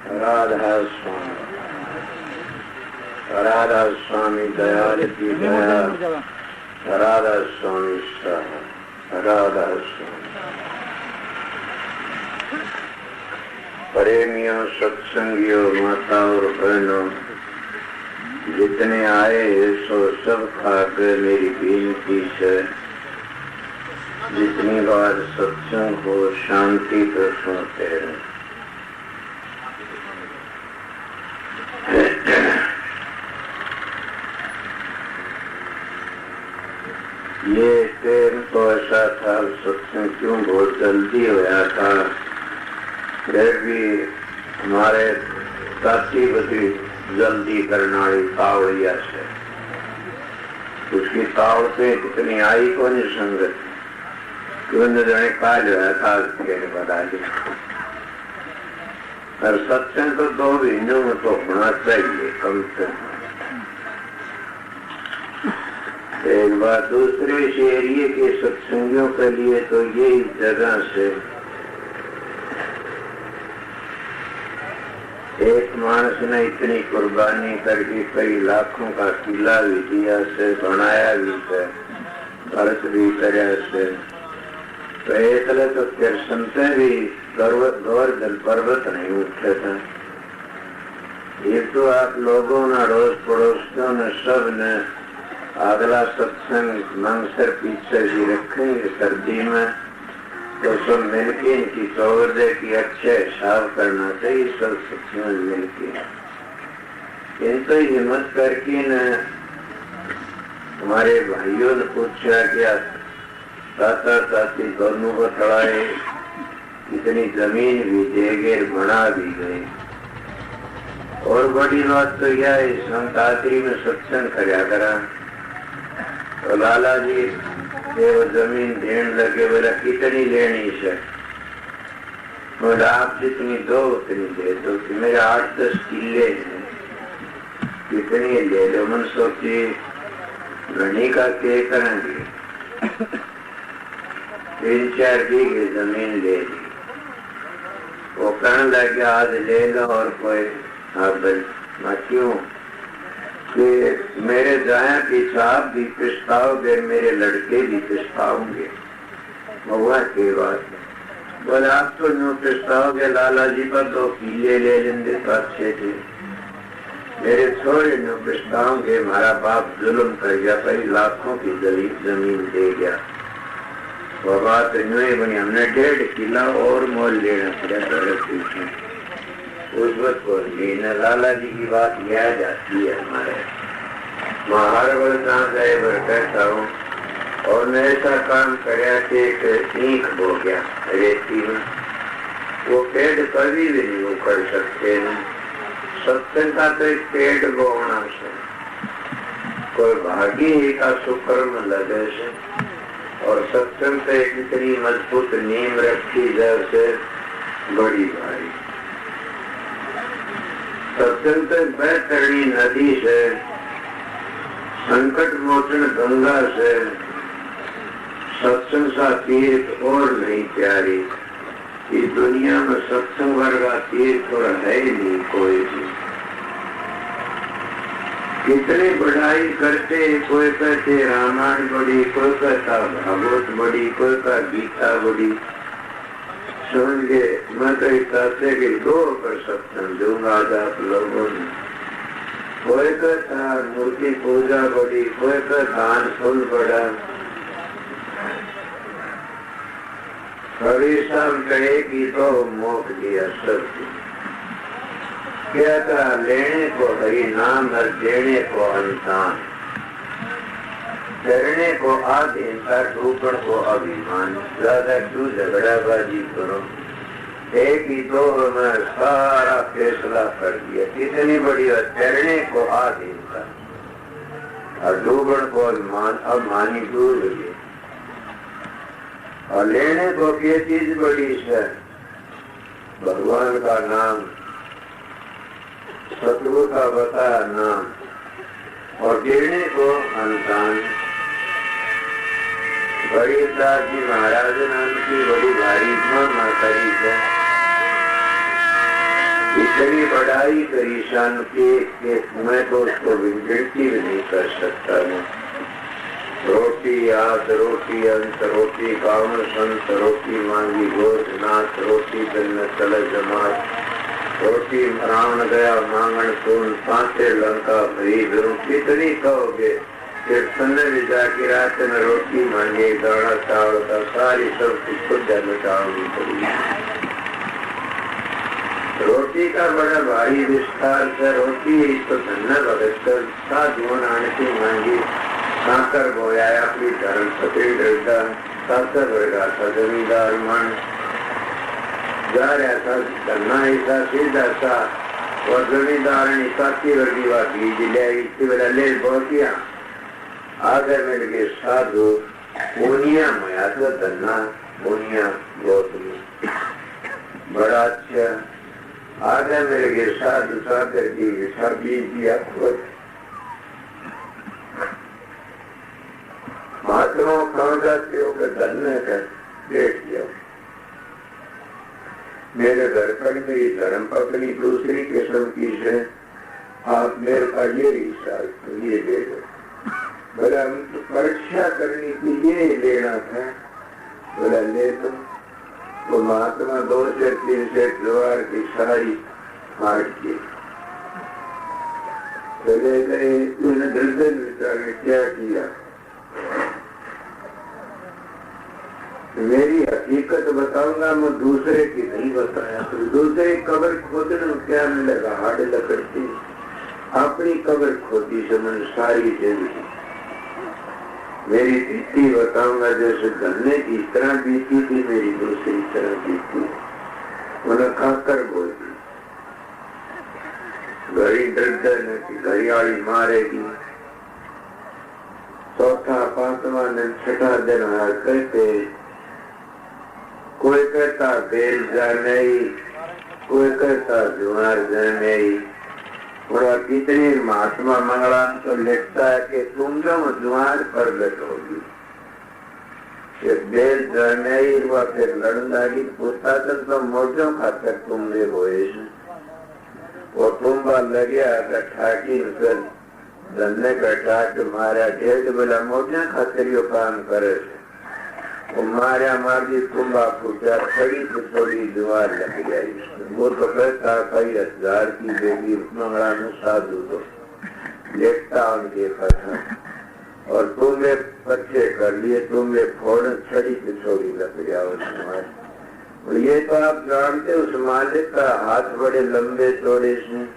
राधा स्वामी, राधा स्वामी दयाल की दया, राधा स्वामी सहा, राधा स्वामी। प्रेमियों, सत्संगियों, माता और बहनों, जितने आए सो सब खाकर मेरी बेनती से जितनी बार सत्संग हो शांति तो सुनते रहे। ये टाइम तो ऐसा था, सत्संग क्यों बहुत जल्दी होया था, फिर भी हमारे साथी बड़ी जल्दी करने वाली तावड़िया से उसकी तावड़ पे कितनी आई को नहीं संगत क्यों न जाने का जो है था बता दिया। और सत्संग तो 2 महीनों में तो होना चाहिए कम से कम। एक बात दूसरे एरिए के सत्संगियों के लिए तो यही जगह से एक मानस ने इतनी कुर्बानी करके कई लाखों का किला भी दिया से बनाया भी से खर्च भी कराया से, तो इसलिए तो फिर सुनते भी गोवर्धन पर्वत नहीं उठते थे। ये तो आप लोगों ने रोज पड़ोसियों ने सब ने अगला सत्संग मंगसर पीछे भी रखेंगे सर्दी में, तो सब मिलके इनकी सौदे की अच्छे हिसाब करना चाहिए। सब सत्संग मिलके इनको हिम्मत करके न हमारे भाइयों ने पूछा क्या ताता ताती दोनों को तड़ाए, इतनी जमीन भी देगे बना भी गए। और बड़ी बात तो यह है संतात्री में सत्संग करया करा तो लाला जी ये वो जमीन देने लगे, बोला कितनी लेनी से, बोला आप जितनी दो उतनी दे दो, कि मेरे 8-10 किले हैं, कितनी ले लो। मन सोची घनी का के करेंगे, 3-4 बीघे जमीन ले ली। वो कहने लगे आज ले लो और कोई क्यों कि मेरे जाया की साहब भी पछताओगे, मेरे लड़के भी पछताओगे। महुआ की बात बोले आप तो यूँ पछताओगे, लाला जी पर 2 किले ले लेंगे तो अच्छे थे, मेरे छोरे यूँ पछताओगे, हमारा बाप जुल्म कर गया, कई लाखों की जमीन दे गया। वो बात यूँ ही बनी, हमने 1.5 किला और मोल लेना पड़ा। उस वक्त को लाला जी की बात लिया जाती है हमारे महारवल कहता हूँ। और मैं ऐसा काम कराया कि एक ईख हो गया रेती में, वो पेड़ कभी भी नहीं उखड़ सकते हैं। सत्संग का तो एक पेड़ बोना से कोई भागी ही का सुकर्म लगे से, और सत्संग पे इतनी मजबूत नींव रखी जैसे बड़ी भारी। सत्संग से बैतरणी नदी से, संकट मोचन गंगा से, सत्संग सा तीर्थ और नहीं प्यारी। इस दुनिया में सत्संग वर्गा तीर्थ और है ही नहीं कोई भी। कितनी बढ़ाई करते, कोई कहते रामायण बड़ी, कोई कहता भागवत बड़ी, कोई कहता गीता बड़ी। समझ गए, मैं तो कहते कि 2 कर सत्संग दूंगा आप लोगों ने। कोई कहता मूर्ति पूजा बड़ी, कोई कहता दान फूल बड़ा। बड़ी सब कहेगी तो मोख दिया सब क्या था, लेने को हरि नाम और देने को इंसान, करने को आधीनता, ढूंढने को अभिमान। ज्यादा क्यों झगड़ाबाजी करो, एक ही 2 में सारा फैसला कर दिया। कितनी बड़ी है, करने को आधीनता और ढूंढने को अभिमान। अब मानी दूर गई और लेने को क्या चीज बड़ी है, भगवान का नाम, सतगुरु का बताया नाम, और देने को इंसान। गरीबदास जी महाराज नाम की बड़ी भारी माता जी को इतनी बढ़ाई करी शान की कि मैं तो उसको गिनती भी नहीं कर सकता हूँ। रोटी आस रोटी अंत रोटी कावन संत रोटी मांगी गोरखनाथ रोटी बिन चल जमात रोटी रावण गया मांगण सुन पांचे लंका भरी कितनी कहोगे। कीर्तन भी जाके रात में रोटी मांगे दाना चावल का सारी सब कुछ मिटानी पड़ी। रोटी का बड़ा भारी विस्तार से रोटी तो धन्य भगत साधुओं आंटी मांगी साकर बोया अपनी धर्म पत्री डरता साकर वर्गा था जमींदार मन जा रहा था धरना ऐसा सीधा सा और जमींदार ने साथी वर्गी वा बीज ले इतनी बड़ा ले पहुंचिया आगे मिल गए साधु मोनिया माया तो धन्ना मोनिया बहुत बड़ा अच्छा आगे मिल गए साधु साकर की विषा बीज दिया खुद महात्मा कौन जाते हो कि धन्य कर देख लिया। मेरे घर पर मेरी धर्म पत्नी दूसरी किस्म की है, आप मेरे का ये हिस्सा ये दे दो। बोला परीक्षा करने के लिए लेना था, बोला ले दो। तो महात्मा 2 से 3 से द्वार की सारी काट की चले गए। उन्हें दर्जन विचार में क्या किया, मेरी हकीकत बताऊंगा मैं दूसरे की नहीं बताया। तो दूसरे कब्र खोदने में क्या मिलेगा, हाड़ लकड़ती। अपनी कब्र खोदी से मन सारी जिंदगी मेरी बीती बताऊंगा जैसे गन्ने की तरह बीती थी, मेरी दूसरी तरह बीती। उन्हें खाकर बोल दी घड़ी डर की घड़ियाली मारेगी। चौथा 5वां दिन 6ठा दिन हार कहते कोई कहता बेल जाने, कोई कहता जुआर जाने। और कितनी महात्मा मंगलान तो लिखता है कि तुम जो जुआर पर बैठोगी बेल जाने हुआ फिर लड़न लगी पूछता तो मोजों खातर तुमने बोए और तुम लगे ठाकी फिर धन्ने का ठाक मारा ढेर बोला मोजा खातर यो काम करे मारा मारी कुंभा फूटा थोड़ी से थोड़ी दीवार लग गई। वो तो कहता कई 1000 की बेगी मंगला में साधु तो लेटता उनके कथा और तुम्हें पत्ते कर लिए, तुम्हें फोड़ छड़ी से थोड़ी लग गया उसमें। ये तो आप जानते उस मालिक का हाथ बड़े लंबे चौड़े से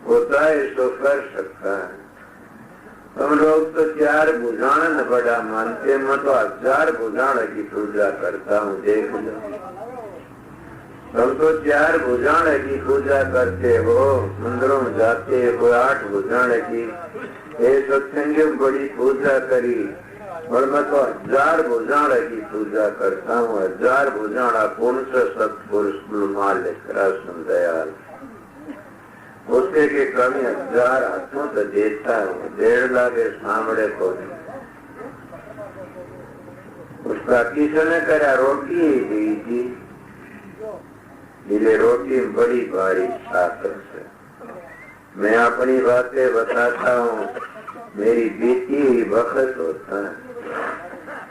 होता है, इसको कर सकता है। हम लोग तो 4 बुझाण बड़ा मानते, मैं तो 1000 बुझाण की पूजा करता हूँ। देख लो हम तो 4 बुझाण की पूजा करते हो, मंदिरों में जाते हो 8 बुझाण की। सत्संग बड़ी पूजा करी और मैं तो 1000 बुझाण की पूजा करता हूँ। 1000 बुझाणा कौन सा सत्पुरुष मालिक रासन दयाल उसके के कमी 1000 हाथों तो देता है। 1.5 लाख सामने को उसका किसने करा रोटी ही दी थी, मिले रोटी बड़ी भारी ताकत से। मैं अपनी बातें बताता हूँ, मेरी बीती हुई वक्त होता है।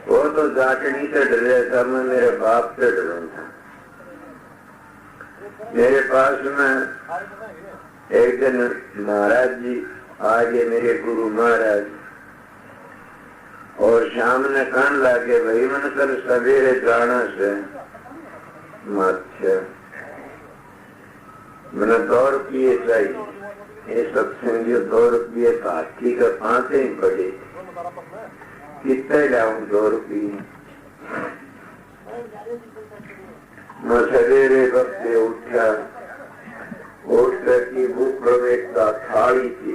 वो तो जाटनी से डरे था, मैं मेरे बाप से डरूंगा। मेरे पास में एक दिन महाराज जी आगे मेरे गुरु महाराज और शाम ने कहने लगे भाई मन कर सवेरे जाना से मत्स्य मैंने 2 रुपये चाहिए। ये सत्संग 2 रुपये हाथी का 5 ही पड़े, कितने लाऊं 2 रुपये। मैं सवेरे वक्त उठा, उठ की भूख प्रवेशता थाली थी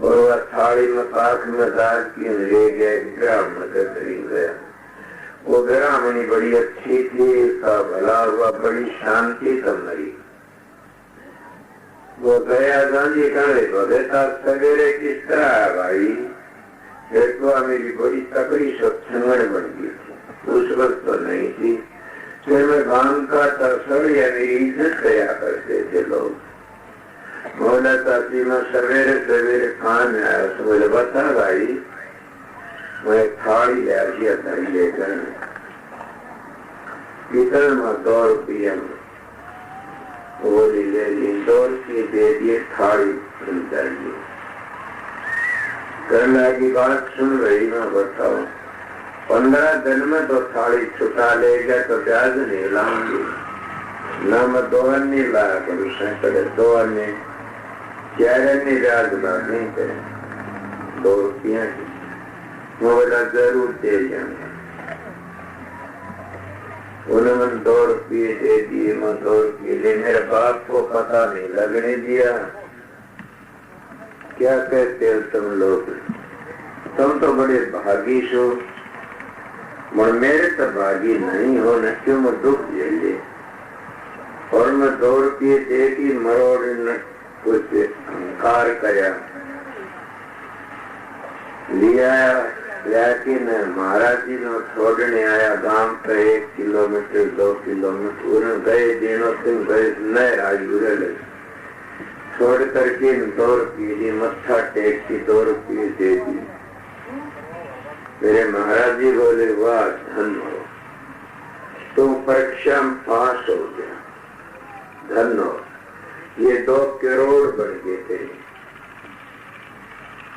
और वह थाली में पास में दाल की ले गए ब्राह्मण के करीब गया। वो ब्राह्मणी बड़ी अच्छी थी, उसका भला हुआ, बड़ी शांति से मरी। वो गया गांधी कहने भगता सवेरे किस तरह है भाई, देखो मेरी बड़ी तकड़ी सत्संगण बन गई थी, उस वक्त तो नहीं थी। फिर मैं गांव का 10 मेरी इज्जत किया करते थे लोग। मौला तासी में सवेरे सवेरे खान में आया तो बोले बता भाई मैं थाली ले आया थाली लेकर पीतल में 2 रुपया बोली ले ली 2 रुपये दे दिए थाली कर ली। करना की बात सुन रही मैं बताओ 15 दिन में तो थाली छुटा ले गया तो ब्याज नहीं लाऊंगी ना मैं 2 अन्य लाया करूँ सैकड़े 2 अन्य 4 अन्य ब्याज नहीं करें 2 रुपया की बोला जरूर दे जाऊंगा। उन्होंने 2 रुपये दे दिए मैं 2 रुपये ले मेरे बाप को पता नहीं लगने दिया। क्या कहते हो तुम लोग तुम तो बड़े भागी सो मगर मेरे तो भागी नहीं हो न क्यों मैं दुख झेले। और मैं 2 रुपये दे की मरोड़ न कुछ अहंकार करा लिया लेकिन महाराज जी ने छोड़ने आया गांव पे 1 किलोमीटर 2 किलोमीटर उन्हें गए दिनों तुम गए नए राजूरे लगे छोड़ करके 2 रुपये दी मत्था टेक की 2 रुपये दे दी। मेरे महाराज जी बोले वाह धन हो तुम परीक्षा में पास हो गया धन हो ये 2 करोड़ बढ़ गए थे।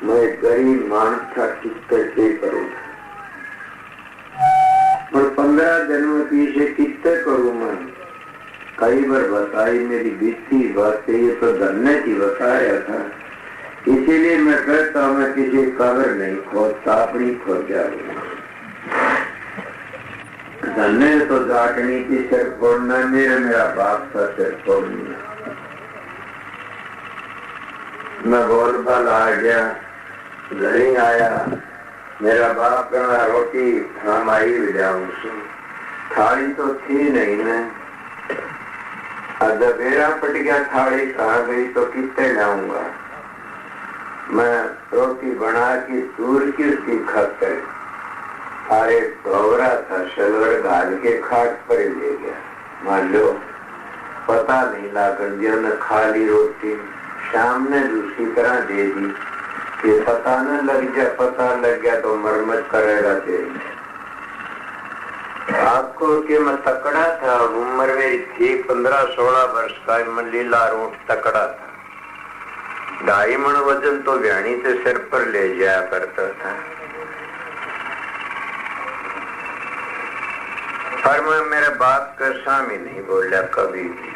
मैं गरीब मान था किस कैसे करूँ और 15 जन्म पीछे कितने करूँ मैं कई बार बताई मेरी बीती बातें ये तो धन्य की बताया था। इसीलिए मैं कहता हूँ मैं किसी कबर नहीं खोदता अपनी खोद जाऊंगा। धन्य तो जाटनी की सिर फोड़ना मेरा बाप का सिर फोड़ना। मैं बोल बाल आ गया घर ही आया मेरा बाप कहना रोटी हम आई भी जाऊं थाली तो थी नहीं मैं दबेरा पट गया थाली कहाँ गई तो कितने लाऊंगा। मैं रोटी बना की दूर की उसकी खाकर अरे गौरा था शलवर गाल के खाट पर ले गया। मान लो पता नहीं लागन दिया न खाली रोटी शाम ने दूसरी तरह दे दी कि पता न लग जाए पता लग गया तो मरम्मत करेगा तेरी। आपको कि मैं तकड़ा था उम्र मेरी थी 15-16 वर्ष का मैं लीला रोट तकड़ा था 2.5 मन वजन तो व्याणी से सिर पर ले जाया करता था। पर मैं मेरे बाप का सामी नहीं बोला कभी भी।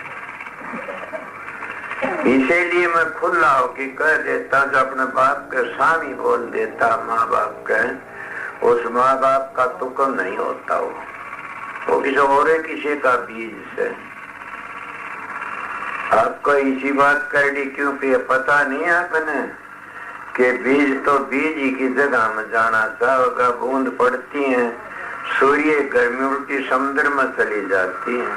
इसीलिए मैं खुला होके कह देता जो अपने बाप के सामी बोल देता माँ बाप के उस माँ बाप का तुकम नहीं होता वो किसी और किसी का बीज से। आपको इसी बात कर दी क्योंकि ये पता नहीं आपने कि बीज तो बीज ही की जगह में जाना था होगा। बूंद पड़ती है सूर्य गर्मी उल्टी समुद्र में चली जाती है।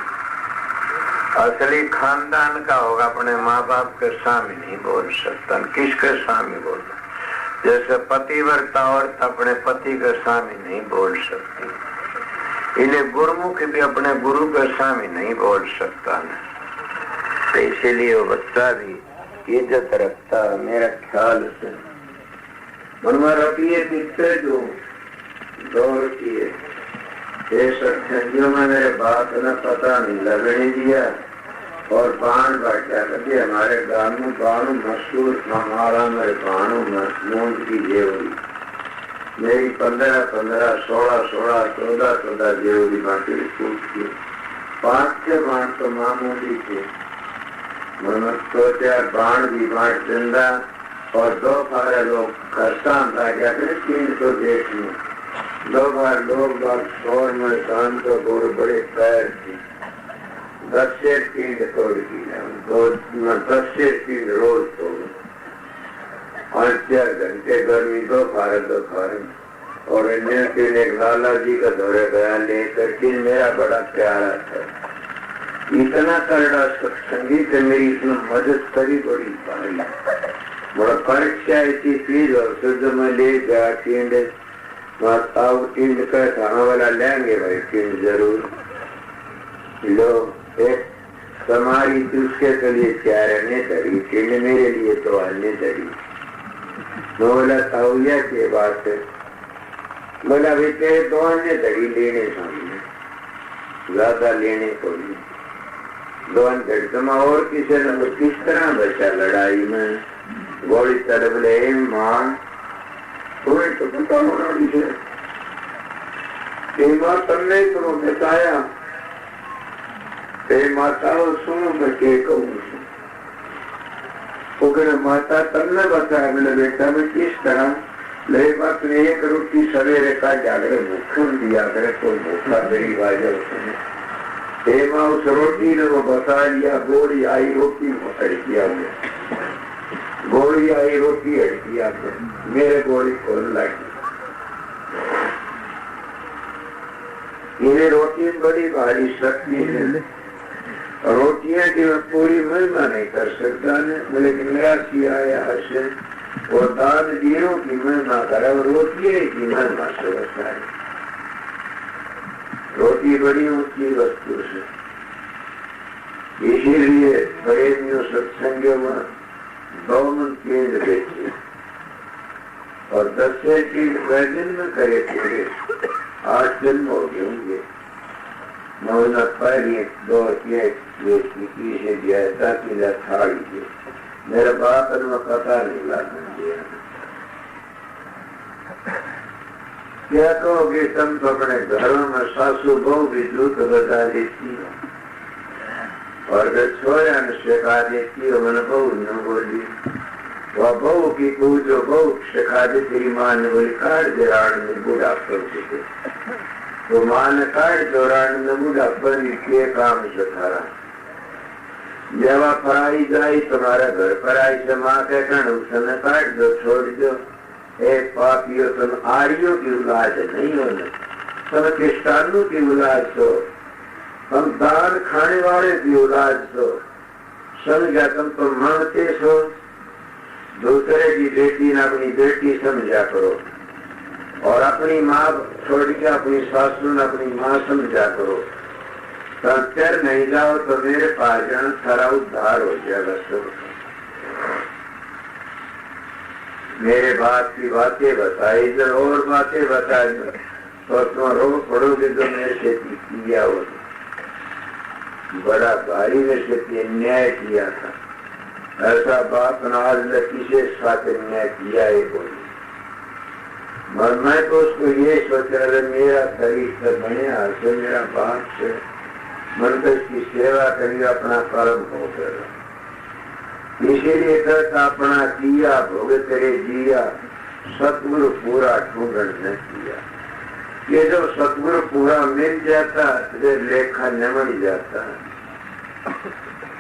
असली खानदान का होगा अपने माँ बाप के सामने नहीं बोल सकता किसके सामने बोलता। जैसे पतिव्रता औरत अपने पति के सामने नहीं बोल सकती इसलिए गुरुमुख भी अपने गुरु के सामने नहीं बोल सकता न। तो इसीलिए वो बच्चा भी इज्जत रखता मेरा ख्याल से। मनवा रुपये कितने दो 2 रुपये में मेरे बाप ने पता नहीं लगने दिया और बाण बैठा करके हमारे गांव में बाणु मशहूर हमारा मेरे बाणु मूंद की जेवरी मेरी 15-15 16-16 14-14 जेवरी बांटी फूट की 5-6 बाण तो मामूली थे। मैं सोचा बाण भी बांट दिंदा और 2 फारे लोग खस्ता था क्या 300 देश में 2 बार लोग बात शोर में कान तो बहुत बड़े पैर थे 10 से 3 तोड़ की 10 से 3 रोज तोड़ 5-4 घंटे गर्मी 2 फारे और एक लाला जी का दौरे गया लेकर के मेरा बड़ा प्यारा था। इतना करड़ा संगीत है मेरी इसमें मदद करी बड़ी भारी बड़ा परीक्षा ऐसी चीज और शुद्ध में ले गया टिंड टिंड का खाना वाला लेंगे भाई टिंड जरूर लो एक तुम्हारी उसके के लिए चार अन्य धरी, चिन्ह मेरे लिए तो अन्य धरी। बोला ताऊया के बात है, बोला भाई तेरे दो अन्य धरी लेने सामने, ज्यादा लेने को नहीं। दो अन्य तुम और किसी ने किस तरह बचा लड़ाई में, गोली तड़प ले मां, तुम्हें तो पता होना विषय मां, तुमने तो बताया माता सुनो मैं के कहूँ। माता तुमने बताया, मैंने बेटा मैं किस तरह ले बात ने एक रोटी सवेरे का जागरे भूखन दिया करे तो भूखा मेरी बाजा उसने माँ उस रोटी ने वो बता दिया। गोली आई रोटी हड़किया में, गोली आई रोटी हड़किया में, मेरे गोली खोल लगी। ये रोटी बड़ी भारी शक्ति है, रोटियां की मैं पूरी महिमा नहीं कर सकता ने, लेकिन मेरा किया है वो दान दीनों की महिमा करे, रोटियां की महिमा से बताए। रोटी बड़ी ऊंची वस्तु से, इसीलिए प्रेमियों सत्संगों में गौमन केंद्र देखे और 10 की वैदिन में करे पूरे 8 दिन हो गए होंगे। मौना पहली 2 किसी से जैसा कि लथाड़ी थी, मेरे बाप ने पता नहीं लगना दिया। क्या कहोगे तुम तो अपने घरों में सासू बहू भी दूध बता देती हो, और अगर छोरा ने सिखा देती हो, मैंने बहू न बोली, वह बहू की पूजो बहू सिखा दे, तेरी माँ ने बोली काट दे राण में बूढ़ा कर सके, तो माँ ने काट दो राण में बूढ़ा पर के काम सिखा। जब आप पराई जाए तुम्हारा घर पराई से माँ के कारण उसने काट दो, छोड़ दो। एक पापियों तुम आर्यों की औलाद नहीं हो, तुम क्रिस्तानों की औलाद हो, तुम दान खाने वाले की औलाद हो, समझा तुम तो मांगते हो। दूसरे की बेटी न अपनी बेटी समझा करो, और अपनी माँ छोड़ के अपनी सासू न अपनी माँ समझा करो। कर नहीं जाओ तो मेरे पास जान, सारा उद्धार हो जाएगा सब। मेरे बाप की बातें बताई, जब और बातें बताई तो तुम रो पड़ोगे तो मेरे से किया हो। बड़ा भारी मेरे से न्याय किया था, ऐसा बाप ने आज किसी साथ न्याय किया है कोई। मगर मैं तो उसको ये सोच रहा, मेरा शरीर बने से मेरा बाप से मन तो इसकी सेवा करिए, अपना कर्म हो कर। इसीलिए कहता अपना किया भोग तेरे जिया, सतगुरु पूरा ढूंढन न किया। ये जब सतगुरु पूरा मिल जाता तो लेखा निमट जाता।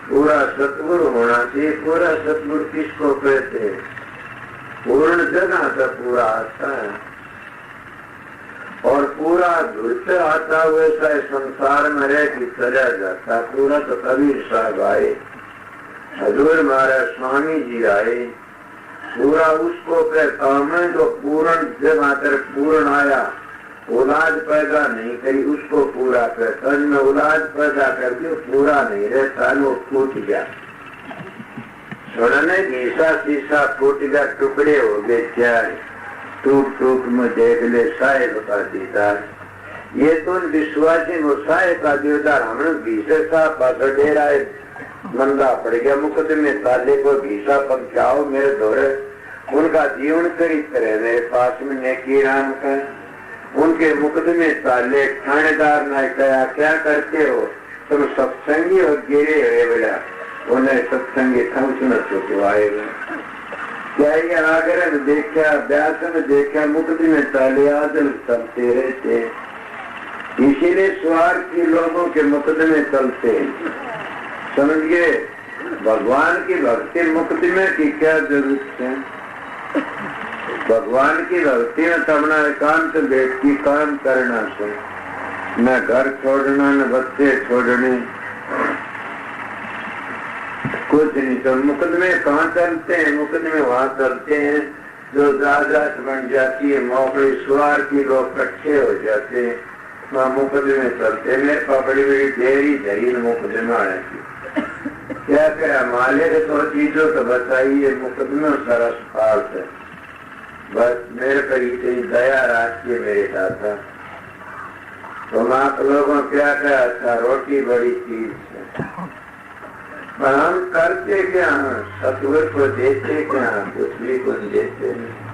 पूरा सतगुरु होना चाहिए। पूरा सतगुरु किसको कहते हैं? पूर्ण जगह से पूरा आता है, और पूरा धुरते आता वैसा संसार में रह के चला जाता। पूरा तो कबीर साहब आए, हजूर महाराज स्वामी जी आए, पूरा उसको कहता मैं जो पूर्ण जब आकर पूर्ण आया, औलाद पैदा नहीं करी उसको पूरा कहता। में औलाद पैदा करके पूरा नहीं रहता, वो फूट गया। छोड़ने घीसा शीशा फूट गया, टुकड़े हो गए चार, टूक टूक में देख ले साहेब का दीदार। ये तो विश्वासी में साहेब का दीदार हमने घीसे साहब पास डेरा है, मंदा पड़ गया मुकदमे ताले को घीसा पहुंचाओ मेरे दौरे। उनका जीवन करीब करे मेरे पास में नेकी राम का, उनके मुकदमे ताले थानेदार ने कहा क्या करते हो तुम? सत्संगी हो गिरे हुए बेटा, उन्हें सत्संगी थमस न चुकवाएगा। क्या ये आगरा में देखा, ब्यास में देखा, मुकदमे ताले आदल चलते रहते। इसीलिए स्वार्थी लोगों के मुकदमे चलते हैं। समझिए, भगवान की भक्ति मुकदमे की क्या जरूरत है? भगवान की भक्ति में तमना एकांत बैठ की काम करना से, न घर छोड़ना न बच्चे छोड़ने, कुछ नहीं। तो मुकदमे कहाँ चलते हैं? मुकदमे वहाँ चलते हैं जो जायदाद बन जाती है, मौके स्वार की लोग इकट्ठे हो जाते हैं। मुकदमे चलते मेरे पकड़ी बड़ी देरी धरी मुकदमा क्या करा मालिक तो चीजों तो बताइए मुकदमे सारा सफाल है। बस मेरे पर इतनी दया राखिए मेरे दादा। तुम आप लोगों क्या कहा था रोटी बड़ी चीज है पर हम करते क्या सतुर को देते क्या कुछ भी कुछ देते नहीं।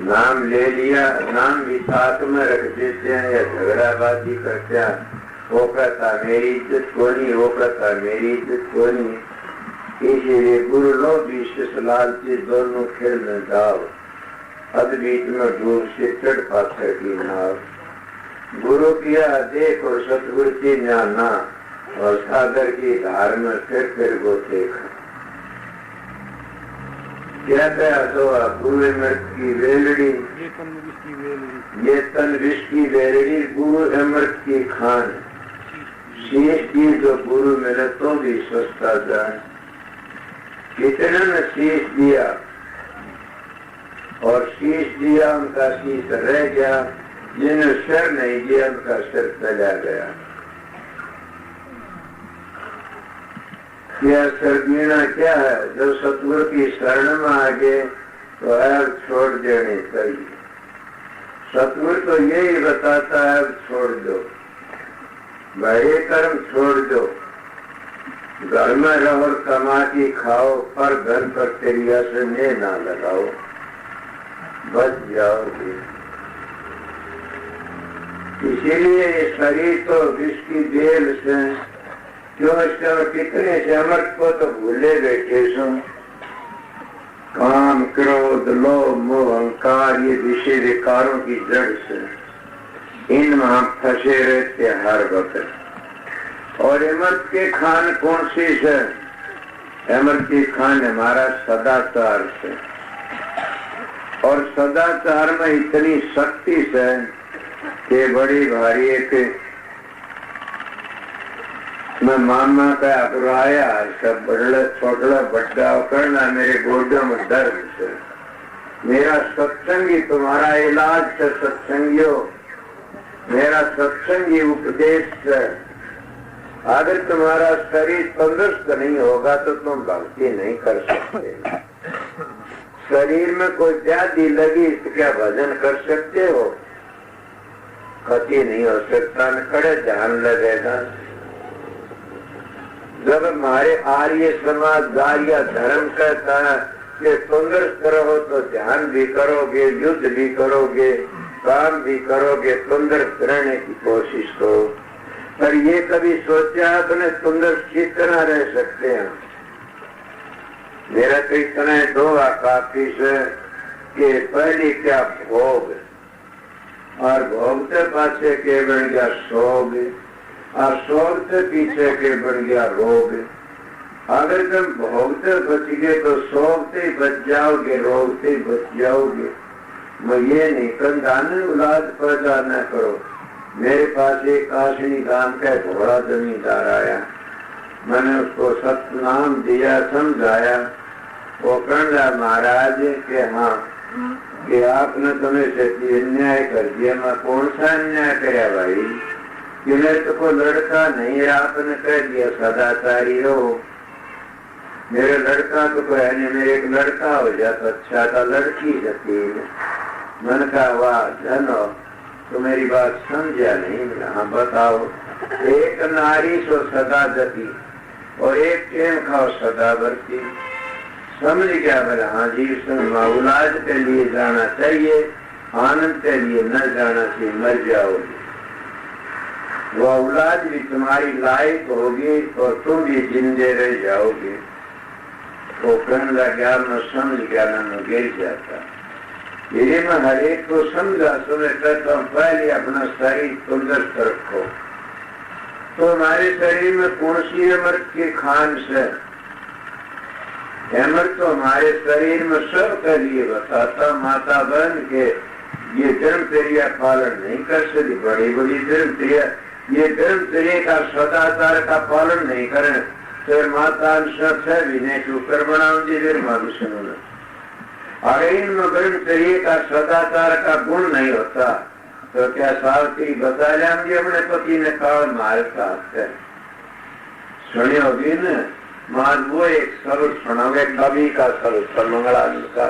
नाम ले लिया नाम भी साथ में रख देते हैं या झगड़ाबाजी करते हैं। वो कहता मेरी इज्जत को नहीं वो कहता मेरी इज्जत को नहीं। इसीलिए गुरु लो विशेष लालची दोनों खेल में जाओ अद बीच में डूब से चढ़ पाथर की नाव। गुरु किया देख और सतगुरु की जाना और सागर की धार में फिर वो देखा। क्या कहा तो गुरु अमृत की वेलड़ी ये तन विष की वेलड़ी गुरु अमृत की खान। शीश की जो गुरु मिले तो भी सस्ता जाए। कितने ने शीश दिया और शीश दिया उनका शीश रह गया। जिन्हें सिर नहीं दिया उनका सिर चला गया। क्या सर्दीना क्या है जब सतगुरु की शरण में आ गए तो ऐब छोड़ देनी चाहिए। सतगुरु तो यही बताता है अब छोड़ दो भाई कर्म छोड़ दो। घर में रहो और कमा के खाओ पर घर पर क्रिया से ने ना लगाओ बच जाओगे। इसीलिए ये शरीर तो विष की बेल से क्यों इसका कितने से अमृत को तो भूले बैठे सो। काम क्रोध लोभ मोह अहंकार ये विषय विकारों की जड़ से इनमें हम फंसे रहते हर वक्त। और अमृत के खान कौन सी है? अमृत की खान हमारा सदाचार से। और सदाचार में इतनी शक्ति है कि बड़ी भारी एक मैं मामा का अपराया सब बड़ला छोटला बड्डा करना मेरे गोडों में दर्द से। मेरा सत्संगी तुम्हारा इलाज से सत्संगियों मेरा सत्संगी उपदेश से। अगर तुम्हारा शरीर तंदुरुस्त नहीं होगा तो तुम भक्ति नहीं कर सकते। शरीर में कोई व्याधि लगी तो क्या भजन कर सकते हो? कति नहीं हो सकता न कड़े ध्यान लगेगा। जब हमारे आर्य समाज आर्य धर्म कहता है कि तंदुरुस्त रहो तो ध्यान भी करोगे युद्ध भी करोगे काम भी करोगे तंदुरुस्त रहने की कोशिश करो। पर ये कभी सोचा अपने तंदुरुस्त कितना रह सकते हैं? मेरा तो इतना दुआ काफी है कि पहले क्या भोग और भोगते पाछे के बन गया शोग और शोग से पीछे के बन गया रोग। अगर तुम भोगते बच गए तो शोग से बच जाओगे रोग से बच जाओगे। मैं ये नहीं कंधाने औलाद पैदा न करो। मेरे पास एक काशनी गांव का घोड़ा जमींदार आया। मैंने उसको सतनाम दिया समझाया। वो कहना महाराज के हाँ कि आपने तुम्हें से अन्याय कर दिया। मैं कौन सा अन्याय कराया भाई कि मेरे तो कोई लड़का नहीं है आपने कह दिया सदाचारी हो। मेरे लड़का तो कोई नहीं मेरे एक लड़का हो जाता अच्छा था लड़की जाती। मैंने कहा वाह धनो तो मेरी बात समझा नहीं। हाँ बताओ। एक नारी सो सदा जती और एक टेम खाओ सदा बरती। समझ गया बोला हाँ जी औलाद के लिए जाना चाहिए आनंद के लिए न जाना चाहिए मर जाओगे। वो औलाद भी तुम्हारी लायक होगी और तुम भी जिंदे रह जाओगे। वो कहने लगा मैं समझ गया न गिर जाता। ये मैं हर एक को समझा सुने कहता हूँ पहले अपना शरीर तंदुरुस्त रखो। तो हमारे शरीर में कौन सी अमृत की खान से? अमृत तो हमारे शरीर में सब के लिए बताता। माता बहन के ये धर्मचर्या पालन नहीं कर सकती। बड़ी बड़ी धर्मचर्या ये धर्मचर्या का सदाचार का पालन नहीं करें फिर माता विनय शुक्र बनाऊंगी फिर अगर इनमें धर्मचर्या का सदाचार का गुण नहीं होता तो क्या सावित्री बता जाएंगी अपने पति ने काल मार का सुनी होगी न मान वो एक सरल सुनावे कवि का सरल मंगला का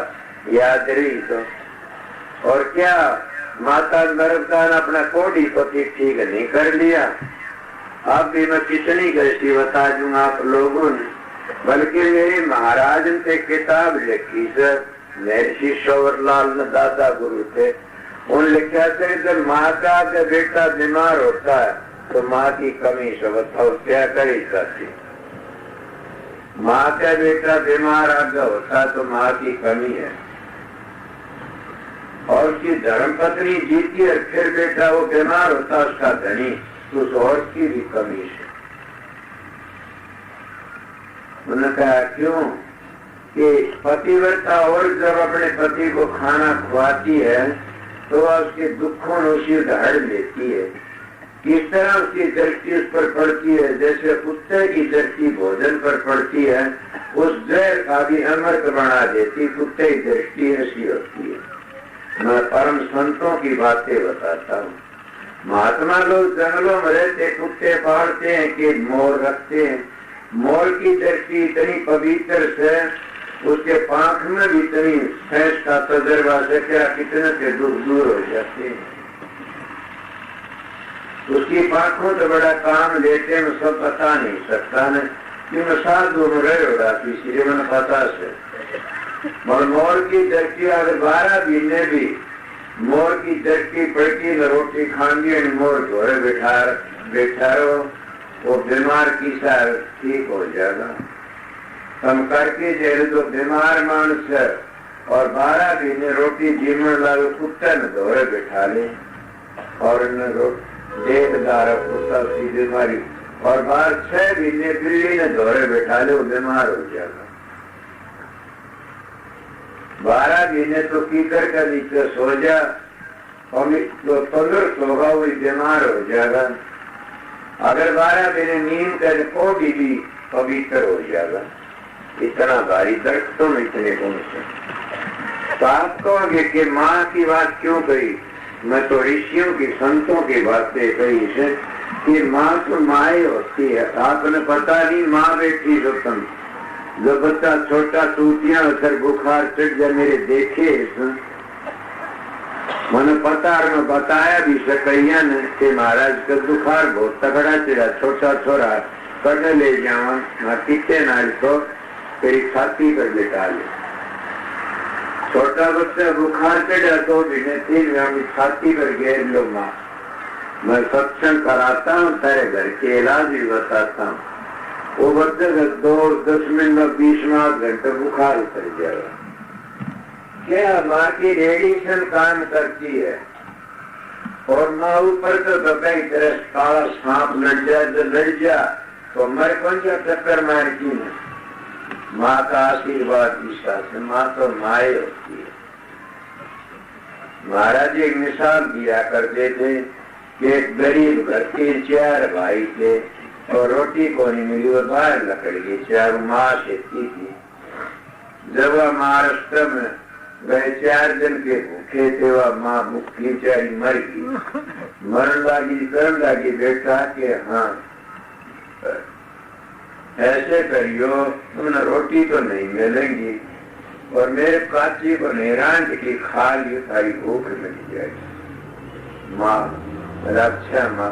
याद रही तो। और क्या माता नर्मदा ने अपना कोडी पति ठीक नहीं कर लिया। अब भी मैं कितनी गलती बता दूंगा आप लोगों ने, बल्कि मेरे महाराज ने किताब लिखी सर, महर्षि शंवरलाल ने दादा गुरु थे, उन लिखा थे जब माता का बेटा बीमार होता है तो माँ की कमी से बताओ क्या करी सकती। माँ का बेटा बीमार आगे होता है तो माँ की कमी है। और उसकी धर्मपत्नी जीती है, फिर बेटा वो बीमार होता उसका धनी, तो उस औरत की भी कमी है। उन्होंने कहा क्यों कि पतिव्रता और जब अपने पति को खाना खुआती है तो वह उसके दुखों में उसी उधार लेती है। किस तरह उसकी दृष्टि उस पर पड़ती है, जैसे कुत्ते की दृष्टि भोजन पर पड़ती है, उस जहर का भी अमृत बना देती, कुत्ते की दृष्टि ऐसी होती है। मैं परम संतों की बातें बताता हूँ। महात्मा लोग जंगलों में रहते कुत्ते पालते हैं कि मोर रखते हैं। मोर की दृष्टि इतनी पवित्र से उसके पांख में भी इतनी सहज का तजर्बा से क्या कितने के दुख दूर हो जाते हैं। उसकी पांखों से बड़ा काम लेते हैं, सब पता नहीं सकता न कि मैं साधु में रह होगा इसलिए मैंने पता से। और मोर की दृष्टि अगर 12 महीने भी मोर की दृष्टि पड़ती न रोटी खाएंगे मोर घोड़े बैठा रहो, वो बीमार की सार ठीक हो जाएगा। हम करके जेल तो बीमार मानुष है और 12 महीने रोटी जीवन लागे कुत्ते न घोड़े बैठा ले और देखदार कुत्ता की बीमारी और 6 महीने बिल्ली ने घोड़े बैठा ले वो बीमार हो जाएगा। 12 महीने तो कीकर का नीचे सो जा और तो तंदुरुस्त होगा वो बीमार हो जाएगा। अगर 12 महीने नींद करे को भी पवित्र हो जाएगा। इतना भारी दर्द में इतने गुण से तो आप कहोगे कि माँ की बात क्यों कही? मैं तो ऋषियों की संतों की बातें कही से कि माँ तो माँ ही होती है। आपने पता नहीं माँ बेटी जो तुम जो बच्चा छोटा टूटियां अगर बुखार चढ़ जाए मेरे देखे मैंने पता और मैं बताया भी सकैया ने कि महाराज का बुखार बहुत तगड़ा चढ़ा, छोटा छोरा कट ले जावा कितने नाल को तेरी छाती पर लेटा ले। छोटा बच्चा बुखार चढ़ा तो भी तीन छाती पर घेर लो माँ। मैं सत्संग कराता हूँ, तेरे घर के इलाज भी बताता हूँ। वो बच्चे का 10 मिनट में 20 घंटे बुखार उतर जाएगा। क्या माँ की रेडिएशन काम करती है और माँ ऊपर तो कई तरह काला सांप लड़ जाए तो लड़ जा तो मर कौन सा चक्कर मार की न। माँ का आशीर्वाद विश्वास है, माँ तो माए होती है। महाराज एक मिसाल दिया करते थे कि एक गरीब घर के 4 भाई थे और रोटी को नहीं मिली, वो बाहर लकड़ गई 4 माँ खेती थी। जब वह महाराष्ट्र में गए 4 दिन के भूखे थे, वह माँ भूखी चारी मर गई। मरण लगी बेटा के हाँ ऐसे करियो तुमने रोटी तो नहीं मिलेंगी और मेरे काची को निरांत की खा ली सारी भूख मिल जाएगी। माँ रक्षा माँ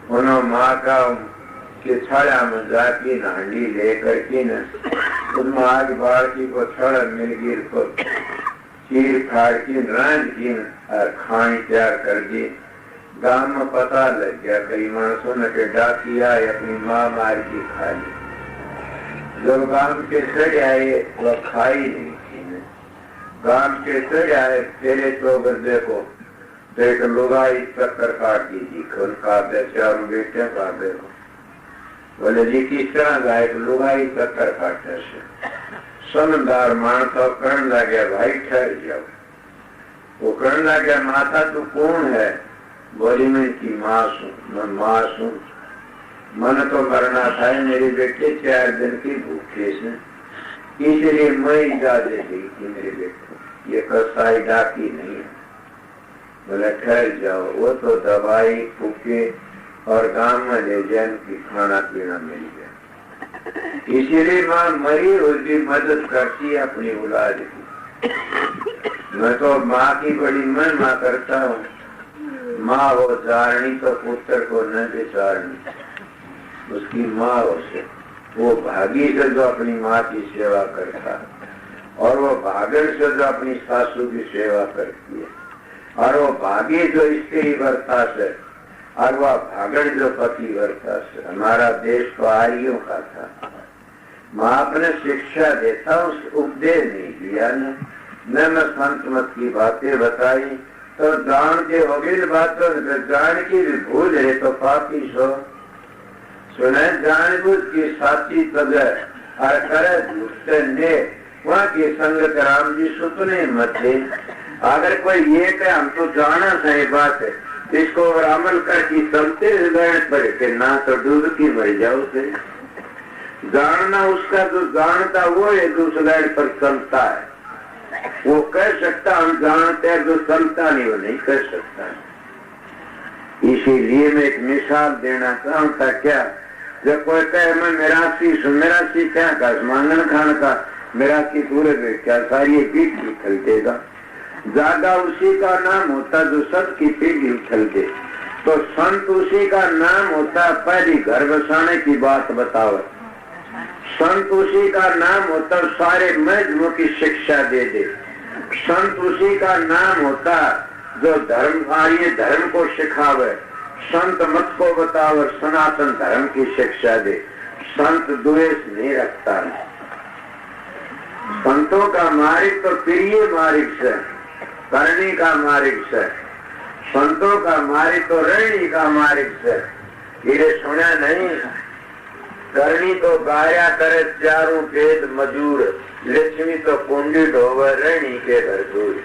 उन्होंने माँ का के छड़ा में जाके हांडी लेकर के न उसमें आग बाढ़ी को छड़ा मिल गई को चीर फाड़ की रांझ की और खानी तैयार कर दी। गांव में पता लग गया, कई मानसों ने के डाकिया अपनी माँ मार की खा ली। जब गांव के सड़ आए वह खाई नहीं थी। गांव के सड़ आए तेरे तो देखो तो एक लुगाई चक्कर काट दी थी, खुद का चारों बेटे का देखो। बोले जी किस तरह गाय लुगाई चक्कर काटे से समझदार मान तो करण लगे भाई ठहर जाओ। वो करण लगे माता तू कौन है? बोली मैं की माँ सुन, मैं माँ सुन। मन तो मरना था, मेरे बेटे 4 दिन की भूखे से इसलिए मैं इजाजत दी थी मेरे बेटे। ये कसाई डाकी नहीं है। बोले ठहर जाओ, वो तो दवाई फूके और गांव में ले जान की खाना पीना मिल गया। इसीलिए माँ मरी रोजी मदद करती है अपनी औलाद की। मैं तो माँ की बड़ी महिमा करता हूँ। माँ हो चारणी तो पुत्र को न बेचारणी, उसकी माँ हो से वो भागी से जो अपनी माँ की सेवा करता है, और वो भागण से जो अपनी सासू की सेवा करती है, और वो भागी जो स्त्री वर्ता से, और वह भागण जो पति वर्ता से। हमारा देश तो आर्यों का था। माँ अपने शिक्षा देता, उस उपदेश नहीं दिया न मैं संत मत की बातें बताई तो जानते होगी बातों जान की भी भूल है तो पापी सो सुने जान बुझ की साची तजर और करे झूठे ने वहाँ की संगत राम जी सुतने मत है। अगर कोई ये कहे हम तो जाना सही बात है, इसको और अमल करके चलते पड़े के ना तो डूब की मर जाओ से। जानना उसका जो जानता वो है, दूसरे पर चलता है। वो कह सकता हम जानते हैं, जो चलता नहीं वो नहीं कर सकता। इसीलिए मैं एक मिसाल देना चाहता, क्या जब कोई कहे मैं मेरासी क्या का मांगन खान का मेरासी पूरे क्या सारी पीठ उछल देगा। जागा उसी का नाम होता जो सबकी पीठ उछल दे। तो संत उसी का नाम होता पहली घर बसाने की बात बताओ। संत उसी का नाम होता सारे मजमू की शिक्षा दे दे। संत उसी का नाम होता जो धर्म आर्य धर्म को सिखावे। संत मत को बताओ, सनातन धर्म की शिक्षा दे। संत द्वेष नहीं रखता है। संतों का मार्ग तो प्रिय मार्ग से, करनी का मार्ग से। संतों का मार्ग तो रहनी का मार्ग से। ये सुना नहीं, करनी तो गाया करे चारों वेद मजूर, लक्ष्मी तो कुंडी ढोवे रहनी के भरपूर।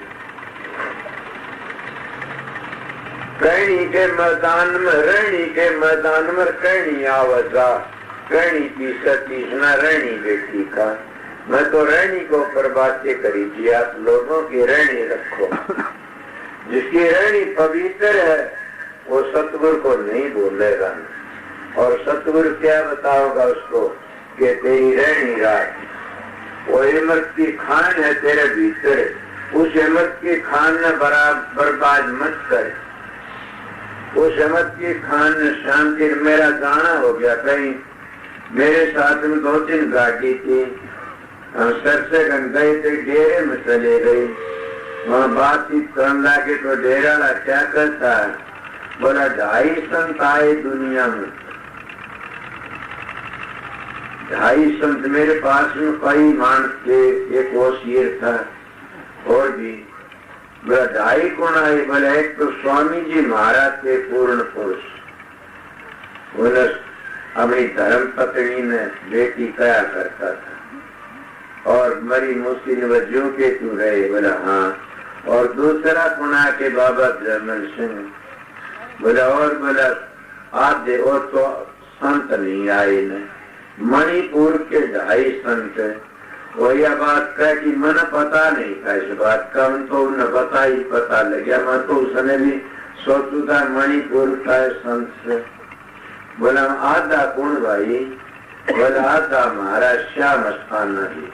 कहनी के मैदान में रहनी के मैदान में कहनी आवाजा, कहनी की सतीशना रहनी बेटी का। मैं तो रहनी को ऊपर बातें करी थी, आप लोगों की रहनी रखो। जिसकी रहनी पवित्र है वो सतगुरु को नहीं बोलेगा, और सतगुरु क्या बताओगा उसको कि तेरी रहनी रात वो हिम्मत की खान है तेरे भीतर, उस हिम्मत की खान ने बर्बाद मत कर। उस हिम्मत की खान ने शांति। मेरा जाना हो गया कहीं, मेरे साथ में 2-3 गाड़ी थी, हम सर से गए थे, डेरे में चले गए। वहाँ बातचीत करने लगे तो डेरा ला क्या करता है, बोला 2.5 संत आए दुनिया में। 2.5 संत मेरे पास में कई मानस थे, एक होशियार था और भी। बोला 2.5 कौन आए, बोला एक तो स्वामी जी महाराज थे पूर्ण पुरुष। बोला अपनी धर्म पत्नी ने बेटी कया करता था और मरी मुश्किल वजह के तू रहे। बोला हाँ। और दूसरा पुना के बाबा जर्मन सिंह। बोला और बोला आप दे और तो संत नहीं आए न। मणिपुर के 2.5 संत वो यह बात कह कि मन पता नहीं था इस बात का, तो उन्हें पता लग गया। मैं तो उसने भी सोचू था मणिपुर का संत से। बोला आधा कौन भाई, बोला आधा महाराज श्याम स्थान जी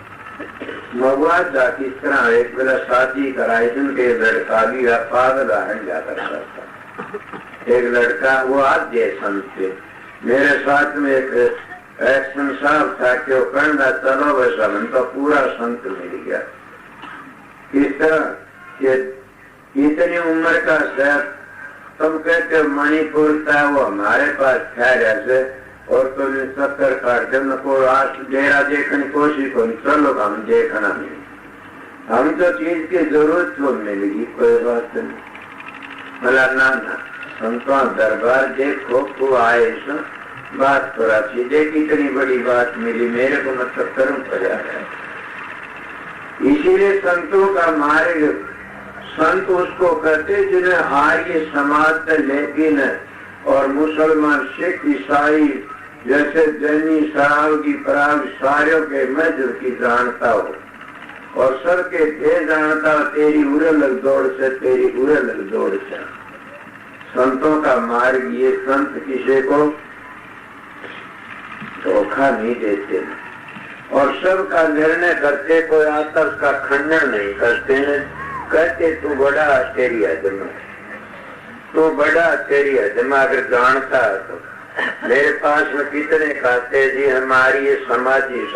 मगुआ जा किस तरह एक बोला शादी कराई जिनके लड़का भी पागल हट जाता था। एक लड़का वो आद्य संत थे, मेरे साथ में एक एक्शन साहब था कि वो कहना चलो वैसा मन तो पूरा संत मिल गया। इस तरह इतनी उम्र का शहर तुम कहते हो मणिपुर था, वो हमारे पास ठहरा से और तो 70 काट दे को आज डेरा देखने की कोशिश करो, चलो हम देखना नहीं, हम जो चीज की जरूरत हो मिलेगी कोई बात नहीं। बोला ना संतों दरबार देखो को आए सो बात थोड़ा सीधे कितनी बड़ी बात मिली मेरे को, मतलब कर्म पड़ा है। इसीलिए संतों का मार्ग, संत उसको कहते जिन्हें आर्य समाज से लेकिन और मुसलमान सिख ईसाई जैसे जैनी साहब की प्राग सारों के मध्य की जानता हो और सबके थे जानता तेरी उरे लग दौड़ से, तेरी उरे लग दौड़ से। संतों का मार्ग ये, संत किसी को धोखा नहीं देते और सबका निर्णय करते, कोई आपस का खंडन नहीं करते हैं। कहते तू बड़ा तेरी हजम, तू बड़ा तेरी हजम अगर जानता है तो। मेरे पास में कितने कहते जी हमारी ये समाजी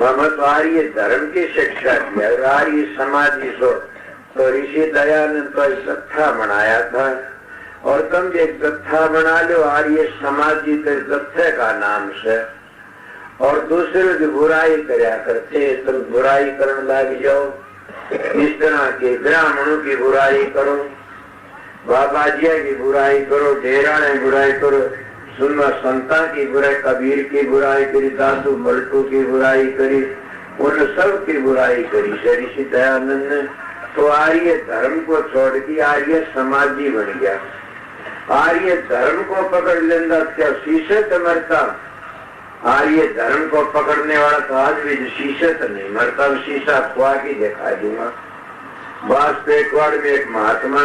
हमारी ये धर्म की शिक्षा दी है, आर्य समाजी सो। तो ऋषि दयानंद तो एक जत्था बनाया था और तुम एक जत्था बना लो आर्य समाजी के जत्थे का नाम से, और दूसरे की बुराई करया करते, तुम बुराई करने लग जाओ। इस तरह के ब्राह्मणों की बुराई करो, बाबाजिया की बुराई करो, डेराने बुराई करो, सुनवा संता की बुराई, कबीर की बुराई करी, दादू बल्टू की बुराई करी, उन सब की बुराई करी ऋषि दयानंद ने। तो आर्य धर्म को छोड़ के आर्य समाजी बन गया। आर्य धर्म को पकड़ लेना क्या शीशे से मरता? आर्य धर्म को पकड़ने वाला तो आज भी शीशे से नहीं मरता, शीशा खुआ के दिखा दूंगा। बांसपेटवाड़ में एक महात्मा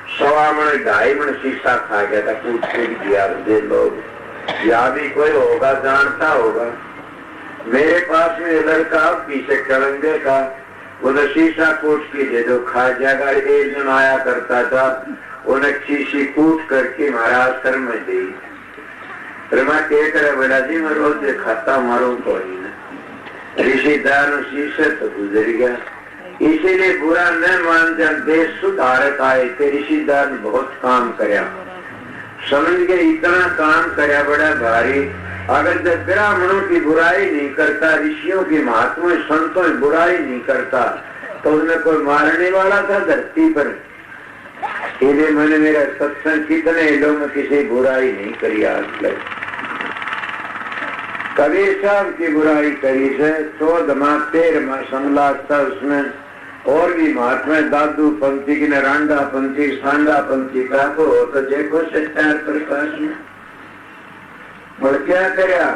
1.25 मन 2.5 मन शीशा खा गया था, कूट कूट दिया दे लोग। या भी कोई होगा जानता होगा। मेरे पास में लड़का पीछे कलंगे का, उन्हें शीशा कूट के दे दो खा जाएगा। एक दिन आया करता था, उन्हें शीशी कूट करके महाराष्ट्र में दी। के करे बेटा जी मैं रोज खाता मारू कोई न। ऋषि दान शीशे तो गुजर गया। इसीलिए बुरा न मान जा, देश सुधारक आए थे। ऋषि दान बहुत काम करया, समझ गए इतना काम करया बड़ा भारी। अगर जब ब्राह्मणों की बुराई नहीं करता, ऋषियों की महात्मा संतों की बुराई नहीं करता, तो उनमें कोई मारने वाला था धरती पर? इन्हें मैंने मेरा सत्संग कितने लोगों में किसी बुराई नहीं करी आज तक। कबीर साहब की बुराई करी से 14 13 समलात था उसमें, और भी महात्मा दादू पंथी की रांडा पंथी सांडा पंथी का तो देखो सत्यार प्रकाश में। और क्या करया,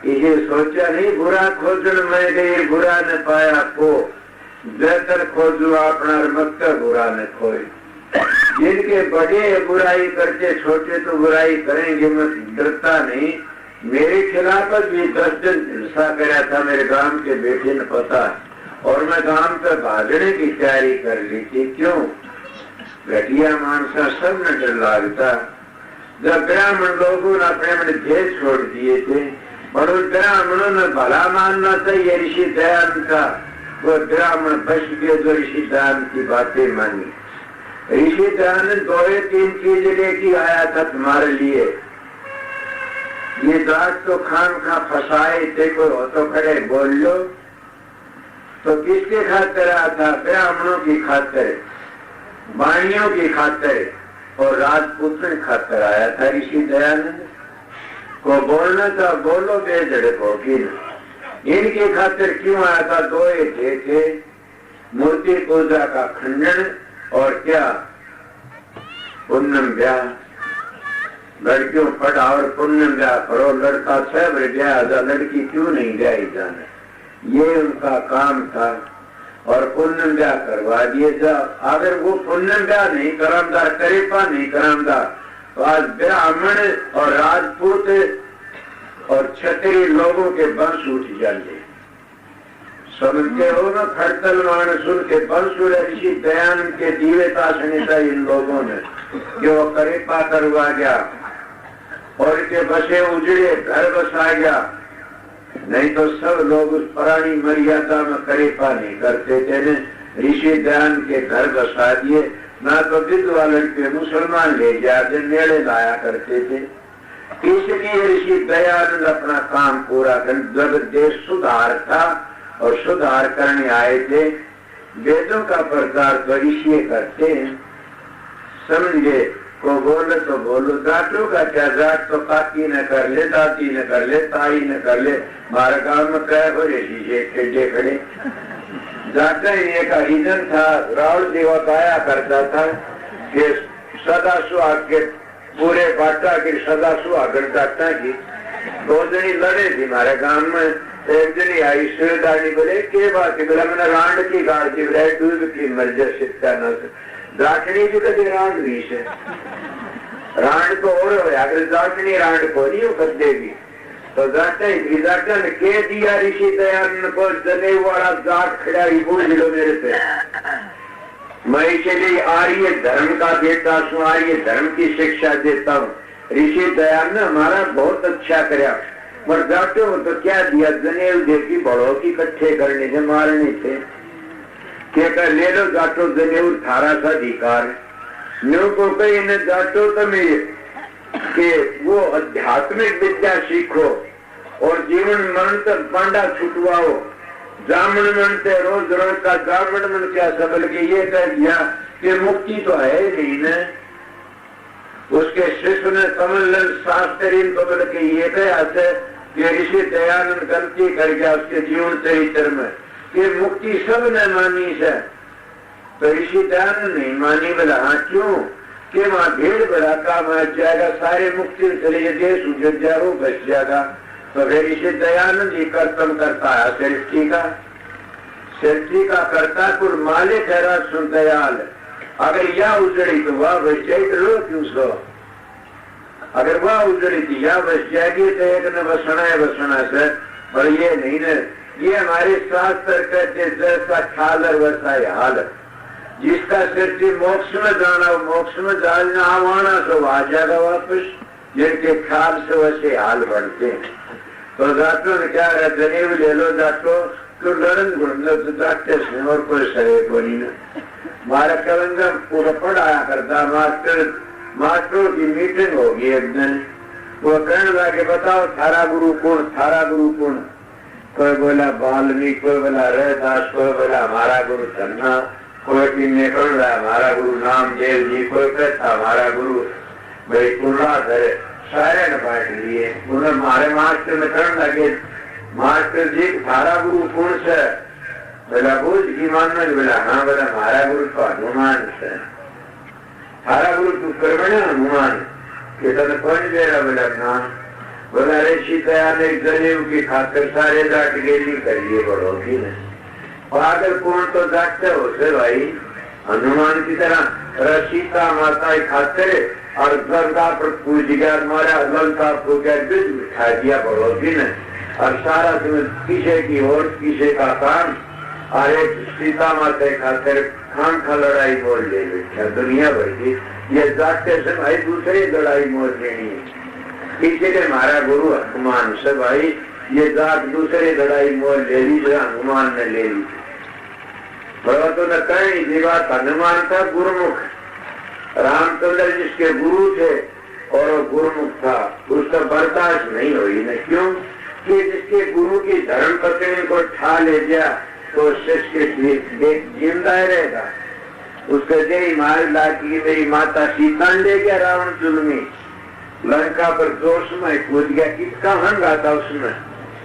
ये सोचा नहीं बुरा खोजन में गई, बुरा न पाया को बेहतर खोजू अपना मत बुरा न खोए। जिनके बड़े बुराई करते, छोटे तो बुराई करेंगे, मैं डरता नहीं। मेरे खिलाफ भी 10 दिन हिंसा कराया था मेरे गांव के बेटे ने पता, और मैं गांव पे भागने की तैयारी कर ली थी। क्यों? घटिया मानसा सब में डर लगता। जब ब्राह्मण लोगों ने अपने अपने देश छोड़ दिए थे, और उन ब्राह्मणों ने भला मानना चाहिए ऋषि दयानंद का, वो ब्राह्मण बच गए जो ऋषि दयानंद की बातें मानी। ऋषि दयानंद 2-3 चीज लेके आया था तुम्हारे लिए। ये दाग तो खान खा फंसाए थे, कोई हो तो खड़े बोल लो। तो किसके खातिर आया था? ब्राह्मणों की खातिर, वाणियों की खातिर और राजपूतों की खातिर आया था ऋषि दयानंद। को बोलना था बोलो, बेझड़क होगी न। इनकी खातिर क्यों आया था? 2 थे, मूर्ति पूजा का खंडन और क्या पुण्यम ब्याह। लड़कियों पढ़ा और पुण्यम ब्याह करो, लड़का 6 बार ब्याह, लड़की क्यों नहीं ब्याही जाने, ये उनका काम था। और पुण्यम ब्याह करवा दिए जा। अगर वो पुण्यम ब्याह नहीं करामदा, करेपा नहीं करामदा, तो आज ब्राह्मण और राजपूत और क्षत्रिय लोगों के वंश उठ जाएंगे। समझते हो ना? खड़तल मान सुन के वंश ऋषि दयानंद के जीविता सुनिता इन लोगों ने जो करेपा करवा गया, और के बसे उजड़े घर बसा गया। नहीं तो सब लोग उस पुरानी मर्यादा में करेपा नहीं करते थे न। ऋषि दयानंद के घर बसा दिए, ना तो विधवा लड़के मुसलमान ले जाते, मेले लाया करते थे। इसलिए ऋषि दयानंद अपना काम पूरा कर, जब देश सुधार था और सुधार करने आए थे। वेदों का प्रचार तो ऋषि करते हैं, समझे? को बोले तो बोलो, जाटों का क्या, जाट तो काकी न कर ले, दादी न कर ले, ताई न कर ले। हमारे गांव में कह हो ऋषि टेढ़े खड़े जाते। एक हरिजन था, रावण देवक आया करता था कि सदा सुहाग के पूरे बाटा की सदा सुहागन जाता की 2 जनी लड़े थी हमारे गांव में। एक दिन आई सूरदानी बोले के बात बोला मैंने रांड की गाड़ की बोले दूध की मर्जर शिक्षा न दाटनी जो कभी रांड हुई से रांड को और अगर दाटनी रांड को नहीं कर देगी तो जाटा ने के दिया ऋषि दयानंद को जनेऊ वाला जाट खड़ा बोल लो मेरे से मैं इसलिए आर्य धर्म का बेटा हूँ, आर्य धर्म की शिक्षा देता हूँ। ऋषि दयानंद हमारा बहुत अच्छा कराया पर जाटो तो क्या दिया जनेऊ देखी बड़ों की इकट्ठे करने से मारने थे क्या कर ले लो जाटो जनेऊ थारा सा अधिकार न्यू को कही न जाटो तो मेरे कि वो आध्यात्मिक विद्या सीखो और जीवन मरण तक पांडा छुटवाओ जामन मन से रोज रोज का जामन मन क्या सबल के ये कह दिया कि मुक्ति तो है नहीं न उसके शिष्य ने कमल शास्त्रीन को बोल के ये कहा से कि ऋषि दयानंद गलती कर गया उसके जीवन चरित्र में कि मुक्ति सब ने मानी से तो ऋषि दयानंद नहीं मानी बोला हाँ क्यों कि वहां भीड़ भड़ाका मच जाएगा सारे मुक्ति चले देश उजड़ जाओ बच जाएगा तो फिर ऋषि दयानंद जी कर्तव्य करता है सृष्टि का करता कुल मालिक है सुन दयाल अगर यह उजड़ी तो वह बच जाए तो लो क्यों सो अगर वह उजड़ी थी यह बच जाएगी तो एक न बसना से और ये नहीं न ये हमारे शास्त्र कहते जैसा ख्याल वैसा हाल जिसका सृष्टि मोक्ष में जाना मोक्ष में जाना आवाना तो आ जाएगा वापस जिनके ख्याल से वैसे हाल बढ़ते हैं तो जाटो ने क्या जनेऊ ले लो जाटो तो लड़न घूमने तो जाते से और कोई सहे को नहीं ना मारा कलंगा पूरा पढ़ाया करता मास्टरों की मीटिंग होगी एक दिन वो कहने लगे बताओ थारा गुरु कौन कोई बोला वाल्मीकि कोई बोला रैदास कोई बोला हमारा गुरु धन्ना कोई निकल रहा हमारा गुरु नामदेव जी कोई कहता हमारा गुरु भाई कुल्लाधर सारे ने बांट लिए उन्हें हमारे मास्टर में करने लगे मास्टर जी थारा गुरु कौन से बोला बोझ की मानना बोला हाँ बोला हमारा गुरु तो हनुमान से थारा गुरु तू कर्मण हनुमान कि तने कौन दे रहा बोला हाँ बोला ऋषि दयानंद जनेऊ की खातिर सारे जाट गेली करिए बड़ोगी ने पागल कौन तो जाटते हो से भाई हनुमान की तरह सीता माता खातिर और गंगा पर पूज गया मारा गंगा को क्या बिठा दिया पड़ोसी ने और सारा किसे की और किसे का काम और एक सीता माता खातिर खान खा लड़ाई मोल ले बैठा दुनिया भर की ये जाते से भाई दूसरी लड़ाई मोल लेनी है इसीलिए हमारा गुरु हनुमान से भाई ये जात दूसरी लड़ाई मोल ले ली जो हनुमान ने ले ली तो न कहीं जीवात हनुमान था गुरुमुख रामचंद्र जिसके गुरु थे और वो गुरुमुख था उसका बर्दाश्त नहीं हुई न क्यों कि जिसके गुरु की धर्म पत्नी को ठा ले गया तो शिष्य जिंदा रहेगा उसके जय मार लागी मेरी माता सीता ले गया रावण जुल्मी लंका पर जोश में कूद गया किसका हंगा था उसमें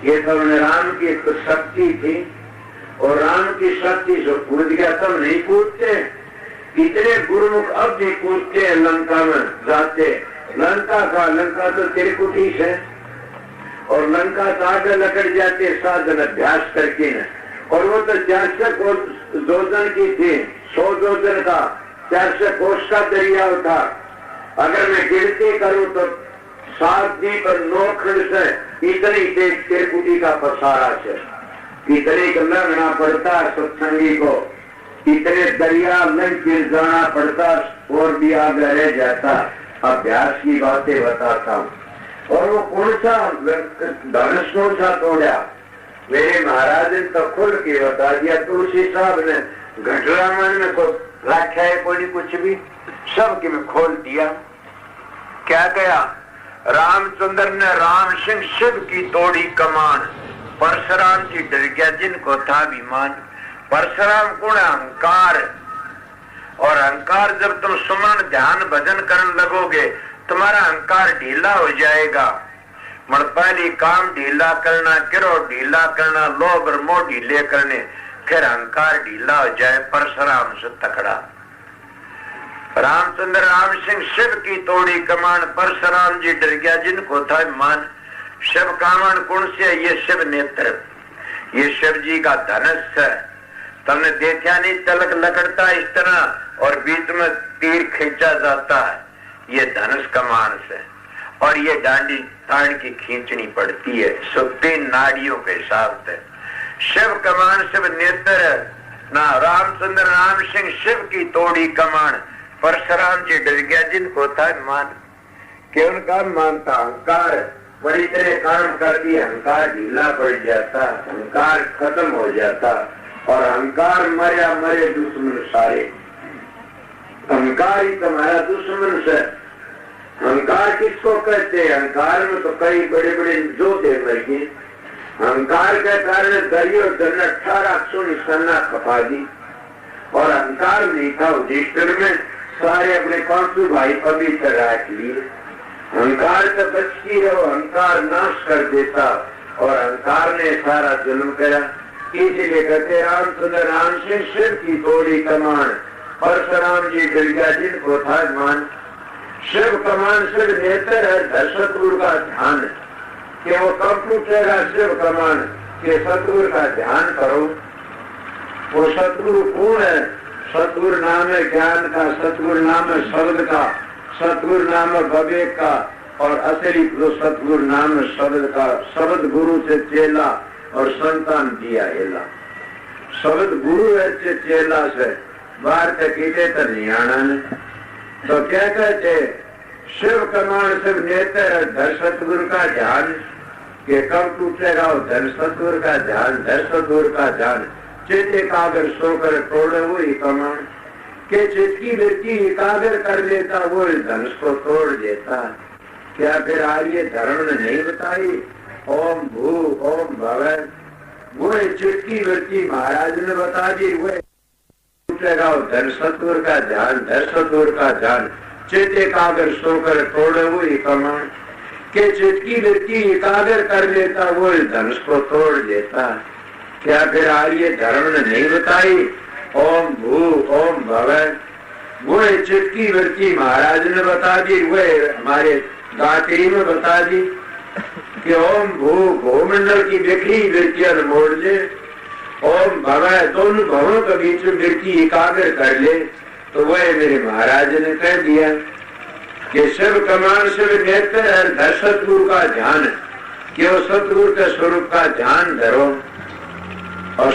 ये तो राम की एक शक्ति थी और राम की शक्ति से कूद गया तब नहीं कूदते कितने गुरुमुख अब भी कूदते हैं लंका में जाते लंका तो त्रिकुटी है और लंका से आगे लकड़ जाते साधन अभ्यास करके न और वो तो 400 जोजन की थी 100 जोजन का 400 कोष का दरिया था अगर मैं गिनती करूं तो 7 दी पर 9 खंड से इतनी त्रिकुटी का पसारा से इतने को लगना पड़ता सत्संगी को इतने दरिया में गिर जाना पड़ता और भी आगे रह जाता अभ्यास की बातें बताता हूँ और वो कौन सा धनुष कौन सा तोड़ा मेरे महाराज ने तो खुल के बता दिया तुलसी साहब ने घटरामन में को रखा है कोई कुछ भी सब के में खोल दिया क्या गया रामचंद्र ने राम सिंह शिव की तोड़ी कमान परशुराम की डर गया जिनको था विमान परशुराम गुण अहंकार और अहंकार जब तुम सुमन ध्यान भजन करने लगोगे तुम्हारा अहंकार ढीला हो जाएगा मर पहली काम ढीला करना किरो ढीला करना लोभ और मोह ढीले करने फिर अहंकार ढीला हो जाए परशुराम से तकड़ा रामचंद्र राम सिंह शिव की तोड़ी कमान परशुराम जी डर गया जिनको था मान शिव कामण कौन से? ये शिव नेत्र, ये शिव जी का धनुष है। तुमने देखा नहीं तलक लकड़ता इस तरह और बीच में तीर खींचा जाता है, ये धनुष कमान से। और ये डांडी तान की खींचनी पड़ती है 3 नाड़ियों के हिसाब से। शिव कमान शिव नेत्र ना। रामचंद्र राम सिंह शिव की तोड़ी कमान। परशुराम जी डर गया जिनको था मान के उनका मानता अहंकार बड़ी तरह काम कर दिया, अहंकार ढीला पड़ जाता, अहंकार खत्म हो जाता और अहंकार मरे मरे दुश्मन सारे। अहंकार ही तुम्हारा दुश्मन से। अहंकार किसको कहते हैं? अहंकार में तो कई बड़े बड़े जोधे मर गए। अहंकार के कारण दुर्योधन 1800 निशाना खपा दी और अहंकार नहीं था युधिष्ठिर में, सारे अपने 500 भाई पवित्र रख लिए। अहंकार से बच की रहो, अहंकार नाश कर देता और अहंकार ने सारा जुल्म करा। इसलिए कहते रामचंद्र राम सिंह शिव की तोड़ी कमान। परशुराम जी डर गया जिनको था मान। शिव कमान शिव नेत्र है, सतगुरु का ध्यान कि वो कब टूटेगा शिव कमान के सतगुरु का ध्यान करो। वो सतगुरु कौन है? सतगुरु नाम है ज्ञान का, सतगुरु नाम है शब्द का, सतगुरु नाम है विवेक का और असली जो सतगुरु नाम है शब्द का। शब्द गुरु से चेला और संतान दिया हेला। शब्द गुरु है चेला से बाहर तक कीते तो नहीं आना ने। तो क्या कहते? शिव कमान शिव नेत्र धर सतगुरु का ध्यान के कब टूटेगा वो धन सतगुरु का ध्यान, धर सतगुरु का ध्यान। चित्त एकाग्र सोकर तोड़े वो ही कमान के चित्त की वृत्ति एकाग्र कर लेता वो धनुष को तोड़ देता। क्या फिर आर्य धर्म ने नहीं बताई? ओम भू ओम भव वो चित्त की वृत्ति महाराज ने बता दी। वो टूटेगा धन सतगुरु का ध्यान, धर सतगुरु का ध्यान। चित्त एकाग्र सोकर तोड़े वो ही कमान के चित्त की वृत्ति एकाग्र कर लेता वो धनुष को तोड़ देता। क्या फिर आर्य धर्म ने नहीं बताई? ओम भू ओम भव वो चित्त की वृत्ति महाराज ने बता दी। वो हमारे गायत्री में बता दी कि ओम भू भूमंडल की बिखरी वृत्तियां मोड़ दे, ओम भव दोनों भवों के बीच में वृत्ति एकाग्र कर ले। तो वह मेरे महाराज ने कह दिया कि शिव कमान शिव नेत्र धर सतगुरु का ध्यान कि वो सतगुरु के स्वरूप का ध्यान धरो और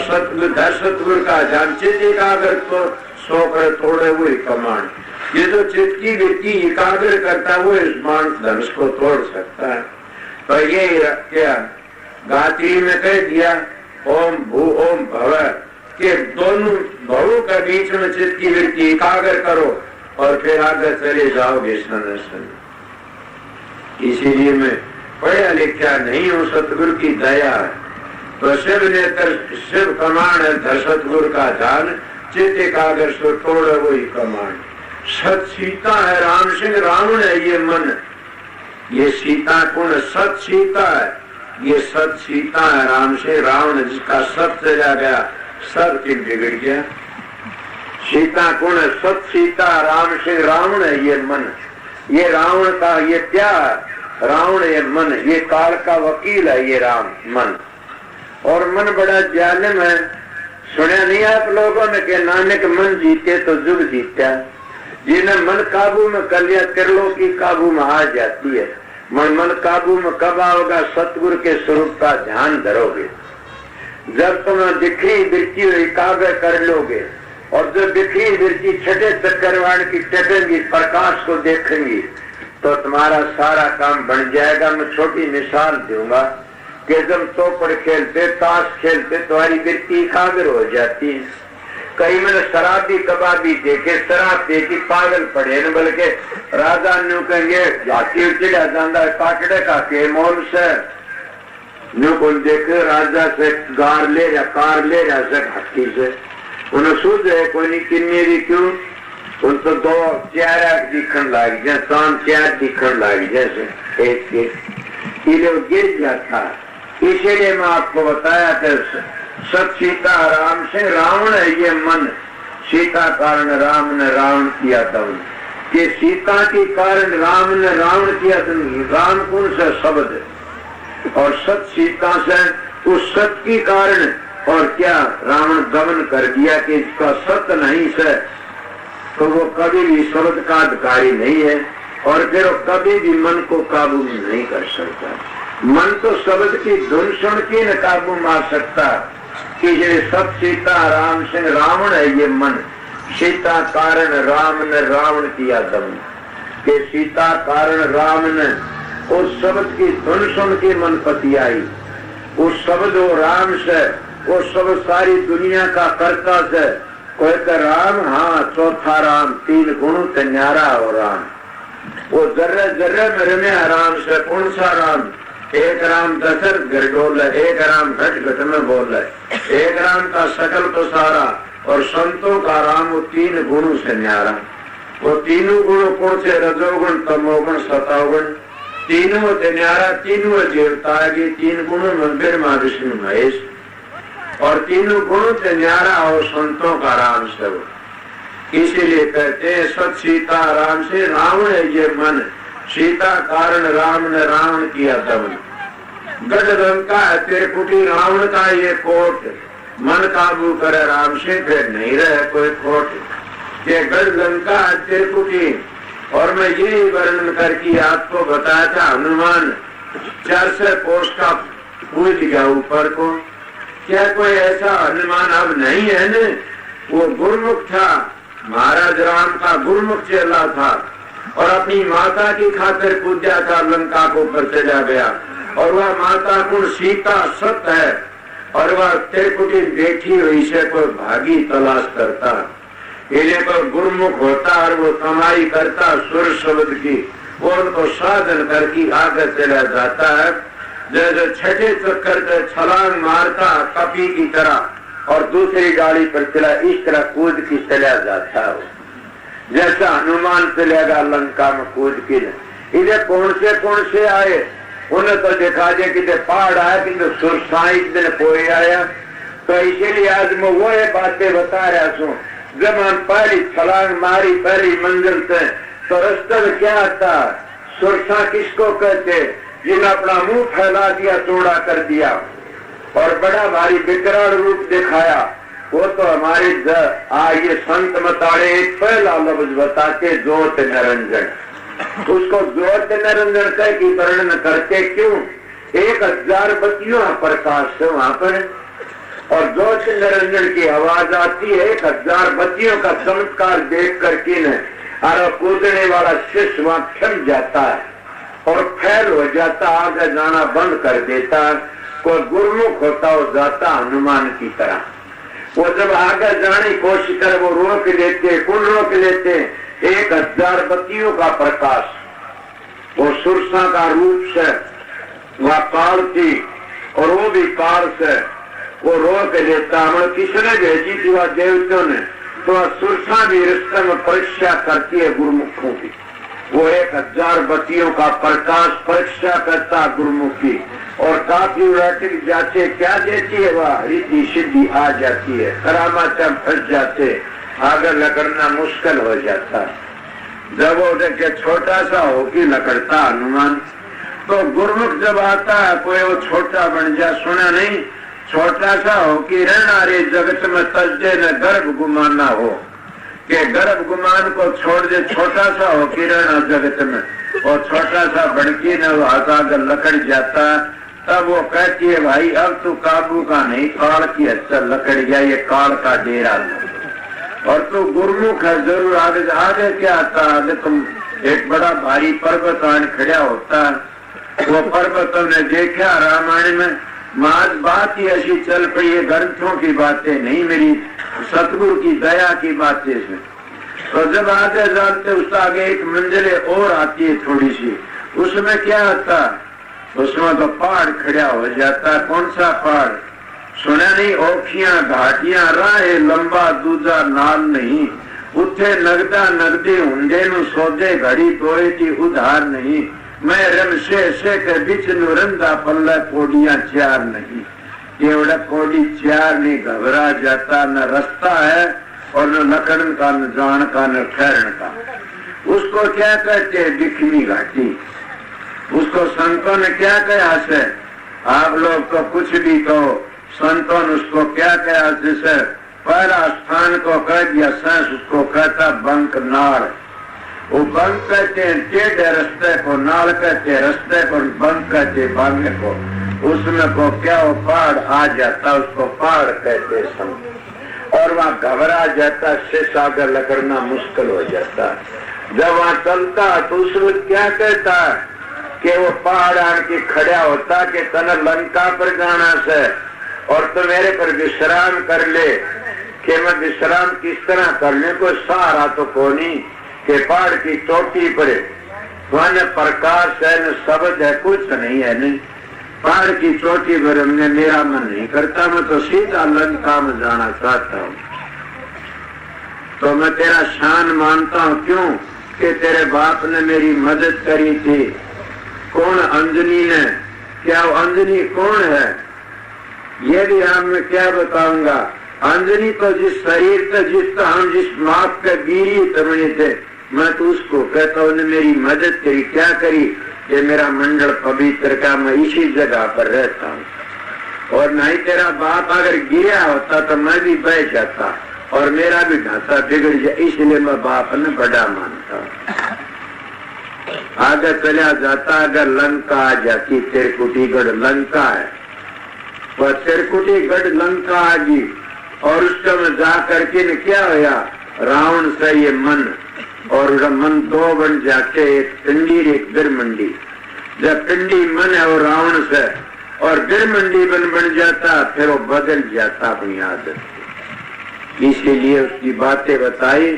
धर सतगुरु का ध्यान। चित्त एकाग्र तो सोकर तोड़े हुए कमान। ये जो चित्त की वृत्ति एकाग्र करता वो इस मानस धनुष को तोड़ सकता है। तो ये क्या गायत्री में कह दिया ओम भू ओम भव के दोनों भवों के बीच में चित्त की वृत्ति एकाग्र करो और फिर आगे चले जाओगे सन। इसीलिए मैं पढ़ा लिखा नहीं हूँ, सतगुरु की दया है। तो शिव नेत्र शिव कमान है, धर सतगुरु का ध्यान। चित्त एकाग्र सो तोड़ वही कमान। सत सीता है राम सिंह रावण है ये मन। ये सीता कौन? सत सीता है, ये सत सीता है राम सिंह रावण जिसका सत चला गया सब चीज बिगड़ गया। सीता कौन है? सत सीता राम सिंह रावण है ये मन। ये रावण का ये क्या है? रावण ये मन, ये काल का वकील है ये राम मन। और मन बड़ा जालिम है। सुना नहीं आप लोगों ने कि नानक मन जीते तो जुग जीता। जिन्हें मन काबू में कर लिया त्रिलोक की काबू में आ जाती है। मन काबू में कब आओगा? सतगुरु के स्वरूप का ध्यान धरोगे, जब तुम बिखरी वृत्ति एकाग्र कर लोगे और जब बिखरी वृत्ति छठे चक्रवाण की टकेंगी, प्रकाश को देखेंगी तो तुम्हारा सारा काम बन जाएगा। मैं छोटी मिसाल दूंगा कि जब चौपड़ खेलते ताश खेलते तुम्हारी वृत्ति एकाग्र हो जाती है। कई मैंने शराबी कबाबी देखे, शराब देखी पागल पड़े न, बल्कि राजा न्यू कहेंगे जाती चिड़ा जाता है पाकड़े का के मोल से न्यू को देखे राजा से गार ले रहा कार ले रहा से हट्टी से उन्हें सूझ है कोई नहीं किन्नी भी क्यों उन तो दो चेहरा दिखन लग जाए, चांद चेहरा दिखन लग जैसे एक गिर जाता है। इसीलिए मैं आपको बताया कि सत सीता राम से रावण है ये मन। सीता कारण राम ने रावण किया दवन कि सीता के कारण राम ने रावण किया। राम कौन सा शब्द? और सत सीता से उस सत के कारण और क्या रावण दमन कर दिया कि इसका सत्य नहीं से, तो वो कभी भी शब्द का अधिकारी नहीं है और फिर वो कभी भी मन को काबू में नहीं कर सकता। मन तो शब्द की धुन सुन के न काबू में आ सकता कि ये सब सीता राम से रावण है। ये मन सीता कारण राम ने रावण किया दमन के सीता कारण राम ने उस शब्द की धुन सुन के मन पति आई। उस शब्द वो राम से वो सब सारी दुनिया का कर्ता से कोई का राम, हाँ चौथा राम, तीन गुण ते न्यारा हो राम। वो जर्रे जर्रे में रम्या राम से कौन सा राम? एक राम दशरथ घर डोल है, एक राम घट घट में बोल है, एक राम का सकल तो सारा और संतों का राम वो तीन गुणों से न्यारा। वो तीनों गुण कौन से? रजोगुण, तमोगुण, सतोगुण, तीनों से न्यारा। तीनों देवता के तीन गुणों में ब्रह्मा विष्णु महेश और तीनों गुणों से न्यारा और संतों का राम सब। इसीलिए कहते हैं सत सीता राम से रावण है ये मन, सीता कारण राम ने रावण किया दमन। गढ़ लंका त्रिकुटी रावण का ये कोट, मन काबू करे राम से फिर नहीं रहे कोई खोट। ये गढ़ लंका त्रिकुटी और मैं यही वर्णन करके आपको बताया था हनुमान 400 कोष का कूद गया ऊपर को। क्या कोई ऐसा हनुमान अब नहीं है न? वो गुरुमुख था, महाराज राम का गुरुमुख चेला था और अपनी माता की खातिर पूजा था, लंका को ऊपर चला गया और वह माता गुण सीता सत्य है और वह त्रिकुटी बैठी हुई से कोई भागी तलाश करता। इन्हें कोई गुरुमुख होता और वो कमाई करता सुर शब्द की, वो उनको साधन करके आगे चला जाता है। जैसे छठे चक्कर से छलांग मारता कपी की तरह और दूसरी गाड़ी पर चला, इस तरह कूद की चला जाता है। जैसा हनुमान चलेगा लंका में कूद के। इधर कौन से आए? उन्हें तो दिखा दे कि पहाड़ आया किंतु सुरसाई दिन कोई आया। तो इसीलिए आज मैं वो बातें बता रहा हूँ। जब हम पहली छलांग मारी पहली मंजिल से तो रास्ते में क्या आता? सुरसा किसको कहते? जिन्हें अपना मुंह फैला दिया, चौड़ा कर दिया और बड़ा भारी विकराल रूप दिखाया, वो तो हमारे ये संत मताड़े एक पहला लफ्ज बताते ज्योत निरंजन। उसको ज्योत निरंजन कह की वर्णन करते क्यों? 1000 बत्तियों प्रकाश है वहां पर और ज्योत निरंजन की आवाज आती है। 1000 बत्तियों का चमत्कार देख करके न और कूदने वाला शिष्य वहां थम जाता है और फैल हो जाता, आगे जाना बंद कर देता। कोई गुरुमुख होता हो जाता हनुमान की तरह। वो जब आगे जाने की कोशिश करे वो रोक लेते, कौन रोक लेते? 1000 बत्तियों का प्रकाश। वो सुरसा का रूप से वह काल थी और वो भी काल से वो रोक लेता। मतलब किसने भेजी थी? वह देवताओं ने। तो वह सुरसा भी रिश्ते में परीक्षा करती है गुरुमुखों की। वो 1000 बत्तियों का प्रकाश परीक्षा करता गुरुमुख की और काफी रटिक जाते क्या देती है? वह रिद्धि सिद्धि आ जाती है, करामात फंस जाते, आगे लकड़ना मुश्किल हो जाता। जब वो देखे छोटा सा हो कि लकड़ता हनुमान, तो गुरुमुख जब आता है कोई वो छोटा बन जा। सुना नहीं? छोटा सा हो कि रहना रे जगत में तजदे न गर्भ गुमाना हो कि गर्भ गुमान को छोड़ दे, छोटा सा हो कि रहना जगत में और छोटा सा बड़की न आगे लकड़ जाता। तब वो कहती है भाई अब तू काबू का नहीं, काल की अच्छा लकड़ गया, ये काल का डेरा और तू गुरुमुख है जरूर। आगे क्या आता? आगे तुम एक बड़ा भारी पर्वत आन खड़ा होता। वो पर्वत ने देखा रामायण में। आज बात ही ऐसी चल पड़ी है, ग्रंथों की बातें नहीं, मेरी सतगुरु की दया की बातें हैं। तो जब आगे जाते उस आगे एक मंजिले और आती है थोड़ी सी, उसमें क्या आता? उसमें तो पहाड़ खड़ा हो जाता। कौन सा पहाड़? सुना नहीं? औखियां घाटियां राहे लंबा दूजा नाल नहीं, उठे नगदा नगदे हुंडे नु सौदे घड़ी तोड़े की उधार नहीं। मैं रमशे से के बिच नु रंदा पल्ला कोडियां चार नहीं। ये बड़ा कोडी चार नहीं, घबरा जाता। न रास्ता है और न लकड़न का, न जान का, न ठहरन का। उसको क्या कहते? बिखमी घाटी। उसको संतों ने क्या कहा से? आप लोग तो कुछ भी कहो, संतों ने उसको क्या कहा, जैसे पहला स्थान को कह दिया सांस, उसको कहता बंक नाड़। वो बंक कहते हैं टेढ़े रास्ते को, नाड़ कहते हैं रास्ते को, बंक कहते बांगे को। उसमें को क्या वो पहाड़ आ जाता, उसको पहाड़ कहते संत। और वहाँ घबरा जाता, शेष आगे लगना मुश्किल हो जाता। जब वहाँ चलता तो उसमें क्या कहता कि वो पहाड़ आन के खड़ा होता कि तना लंका पर जाना से और तो मेरे पर विश्राम कर ले। कि मैं विश्राम किस तरह कर ले, कोई सहारा तो कोनी कि पहाड़ की चोटी पर वहां प्रकाश है न शब्द है, कुछ नहीं है। नहीं पहाड़ की चोटी पर हमने मेरा मन नहीं करता, मैं तो सीधा लंका में जाना चाहता हूँ। तो मैं तेरा शान मानता हूँ, क्यों कि तेरे बाप ने मेरी मदद करी थी। कौन? अंजनी ने। क्या वो अंजनी कौन है ये भी मैं क्या बताऊंगा। अंजनी तो जिस शरीर से जिसका हम जिस माप के गिरी तरुणी थे, मैं तो उसको कहता हूँ मेरी मदद करी। क्या करी? ये मेरा मंडल पवित्र का, मैं इसी जगह पर रहता हूँ। और नहीं तेरा बाप अगर गिरा होता तो मैं भी बह जाता और मेरा भी ढांचा बिगड़ जाए, इसलिए मैं बाप ने बड़ा मानता हूँ। आगे चला जाता, अगर लंका आ जाती, त्रिकुटीगढ़ लंका है, वह त्रिकुटीगढ़ लंका आ गई। और उस समय जा करके ने क्या होया, रावण से ये मन और मन दो बन जाते, एक पिंडी एक बिरमंडी। जब पिंडी मन है वो रावण से और बिरमंडी बन जाता, फिर वो बदल जाता अपनी आदत। इसीलिए उसकी बातें बताई।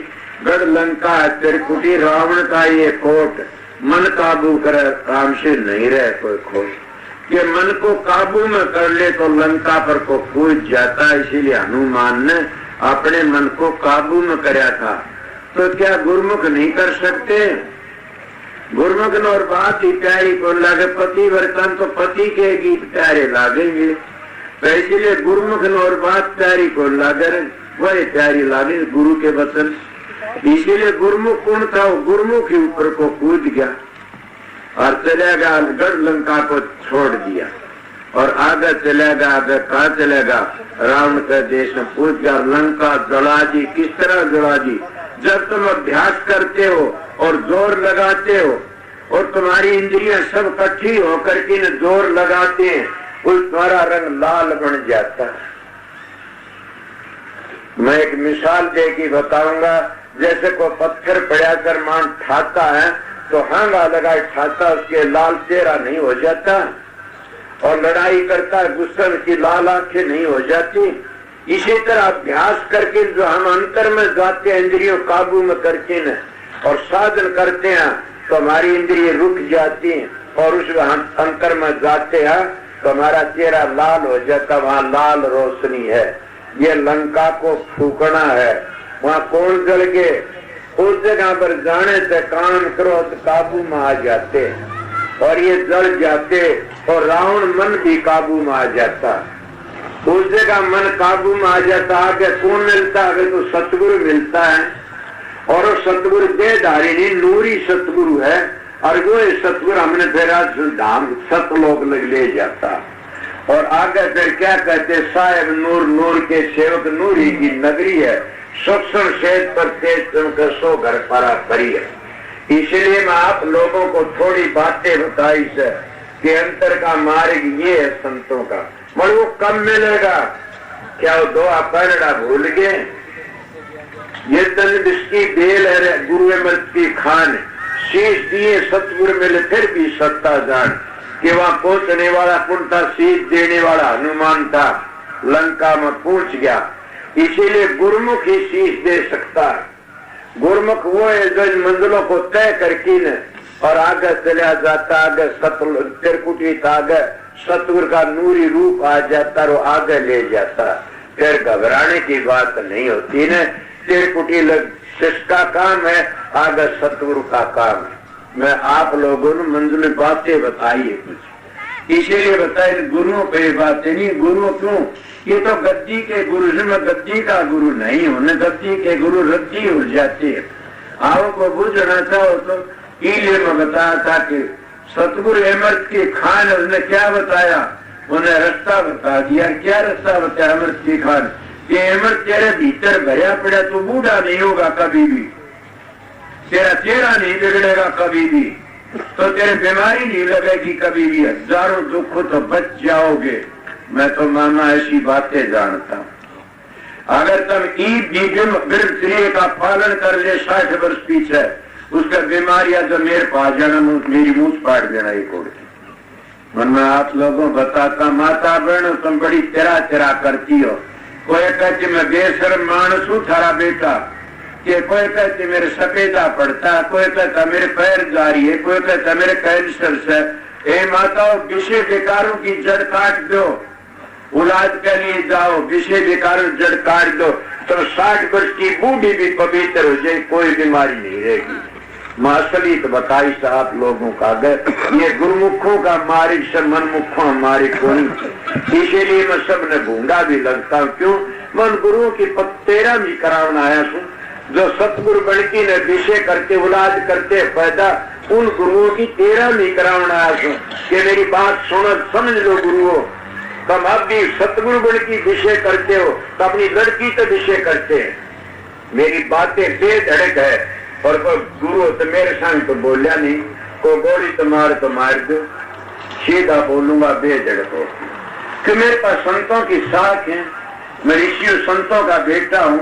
गढ़ लंका त्रिकुटी रावण का ये कोट, मन काबू करे राम से नहीं रहे कोई खोट। ये मन को काबू में कर ले तो लंका पर को कूद जाता। इसीलिए हनुमान ने अपने मन को काबू में कराया था। तो क्या गुरुमुख नहीं कर सकते? गुरुमुख ने और बात ही प्यारी को लगे, पति वर्तन तो पति के गीत प्यारे लागेंगे। तो इसीलिए गुरुमुख ने और बात प्यारी को लगे, वही प्यारी लागे गुरु के वचन। इसीलिए गुरुमुख कौन था? वो गुरुमुख के ऊपर को कूद गया और चलेगा, गढ़ लंका को छोड़ दिया और आगे चलेगा। आगे कहा चलेगा? रावण के देश में पूछ गया, लंका जला दी। किस तरह जला दी? जब तुम अभ्यास करते हो और जोर लगाते हो और तुम्हारी इंद्रियां सब इकट्ठी होकर के जोर लगाते हैं, उस तुम्हारा रंग लाल बन जाता है। मैं एक मिसाल दे के बताऊंगा। जैसे कोई पत्थर पड़ा कर मान ठाता है तो हांगा लगाए ठाता, उसके लाल चेहरा नहीं हो जाता। और लड़ाई करता है गुस्से की लाल आंखें नहीं हो जाती। इसी तरह अभ्यास करके जो हम अंतर में जाते हैं, इंद्रियों काबू में करके न और साधन करते हैं तो हमारी इंद्रिय रुक जाती हैं और उस अंतर में जाते हैं तो हमारा चेहरा लाल हो जाता। वहाँ लाल रोशनी है। ये लंका को फूकना है। वहाँ कौन जल के उस जगह पर जाने से काम क्रोध काबू में आ जाते और ये जल जाते और रावण मन भी काबू में आ जाता। उस जगह मन काबू में आ जाता। आगे कौन मिलता है? तो सतगुरु मिलता है और वो सतगुरु देहधारी नहीं, नूरी सतगुरु है। और वो सतगुरु हमने फिर धाम सतलोक ले जाता। और आगे फिर क्या कहते? साहेब नूर, नूर के सेवक, नूरी की नगरी है। सूक्ष्म शेद पर तेज तुमको सो घर पारा परी है। इसलिए मैं आप लोगों को थोड़ी बातें बताई से कि अंतर का मार्ग ये है संतों का। मगर वो कब मिलेगा? क्या वो दो अपना भूल गए? ये तन जिसकी बेल है गुरु अमृत की खान, शीश दिए सतगुरु मिले फिर भी सत्ता जान। कि वहां पहुंचने वाला कौन था? शीश देने वाला हनुमान था। लंका में पहुंच गया। इसीलिए गुरुमुख ही शीश दे सकता है। गुरुमुख वो है जो इन मंजिलों को तय करके न और आगे चला जाता। आगे त्रिकुटी आगे सतगुरु का नूरी रूप आ जाता और आगे ले जाता। फिर घबराने की बात नहीं होती न। त्रिकुटी जिसका काम है, आगे सतगुरु का काम है। मैं आप लोगों ने मंजिल बातें बताई है कुछ, इसीलिए बताए गुरुओं पे बातें नहीं। गुरु क्यों? ये तो गद्दी के गुरु से, मैं गद्दी का गुरु नहीं हूं। न गद्दी के गुरु रद्दी हो जाते हैं। आपको बुझना चाहो तो इसलिए मैं बताया था कि सतगुरु अमृत की खान उसने क्या बताया उन्हें रास्ता बता दिया। क्या रास्ता बताया अमृत की खान कि अमृत तेरे भीतर भरा पड़ा, तू बूढ़ा नहीं होगा कभी भी, तेरा चेहरा नहीं बिगड़ेगा कभी भी, तो तेरे बीमारी नहीं लगेगी कभी भी, हजारों दुख तो बच जाओगे। मैं तो मामा ऐसी बातें जानता हूं। अगर तुम ईद भी गर्भ का पालन कर ले 60 वर्ष पीछे, उसका बीमारियां जो मेरे पास जाना, मेरी मुंह पाड़ देना एक और। मन में आप लोगों बताता, माता बहनों तुम बड़ी तेरा तेरा करती हो। कोई कहती मैं बेशर्म मानस हूं थारा बेटा, कि कोई कहती मेरे सफेदा पड़ता, कोई कहता मेरे पैर जा रही है, कोई कहता मेरे कैंसर से। ए माताओं, विषय बेकारों की जड़ काट दो, औलाद के लिए जाओ, विषय बेकारों जड़ काट दो, तो 60 वर्ष की बूढ़ी भी पवित्र हो जाए, कोई बीमारी नहीं रहेगी। मासली तो बताई साहब लोगों का ये गुरुमुखों का मारिक से मनमुखों हमारी कोई, इसीलिए मैं सबने भूंगा भी लगता हूँ। क्यों? मन गुरुओं की 13 भी करावना आया सु, जो सतगुरु बड़की ने विषय करते औलाद करते पैदा, उन गुरुओं की 13 भी करावना आया सु कि मेरी बात सुनो, समझ लो गुरुओं, तुम अब भी सतगुरु बड़की विषय करते हो तो अपनी लड़की तो विषय करते हैं। मेरी बातें बेधड़क है, और कोई गुरु तो मेरे संग तो बोलिया नहीं, को गोली तो मार दो, सीधा बोलूंगा बेधड़क हो, कि मेरे पास संतों की साख है, मैं ऋषियों संतों का बेटा हूँ।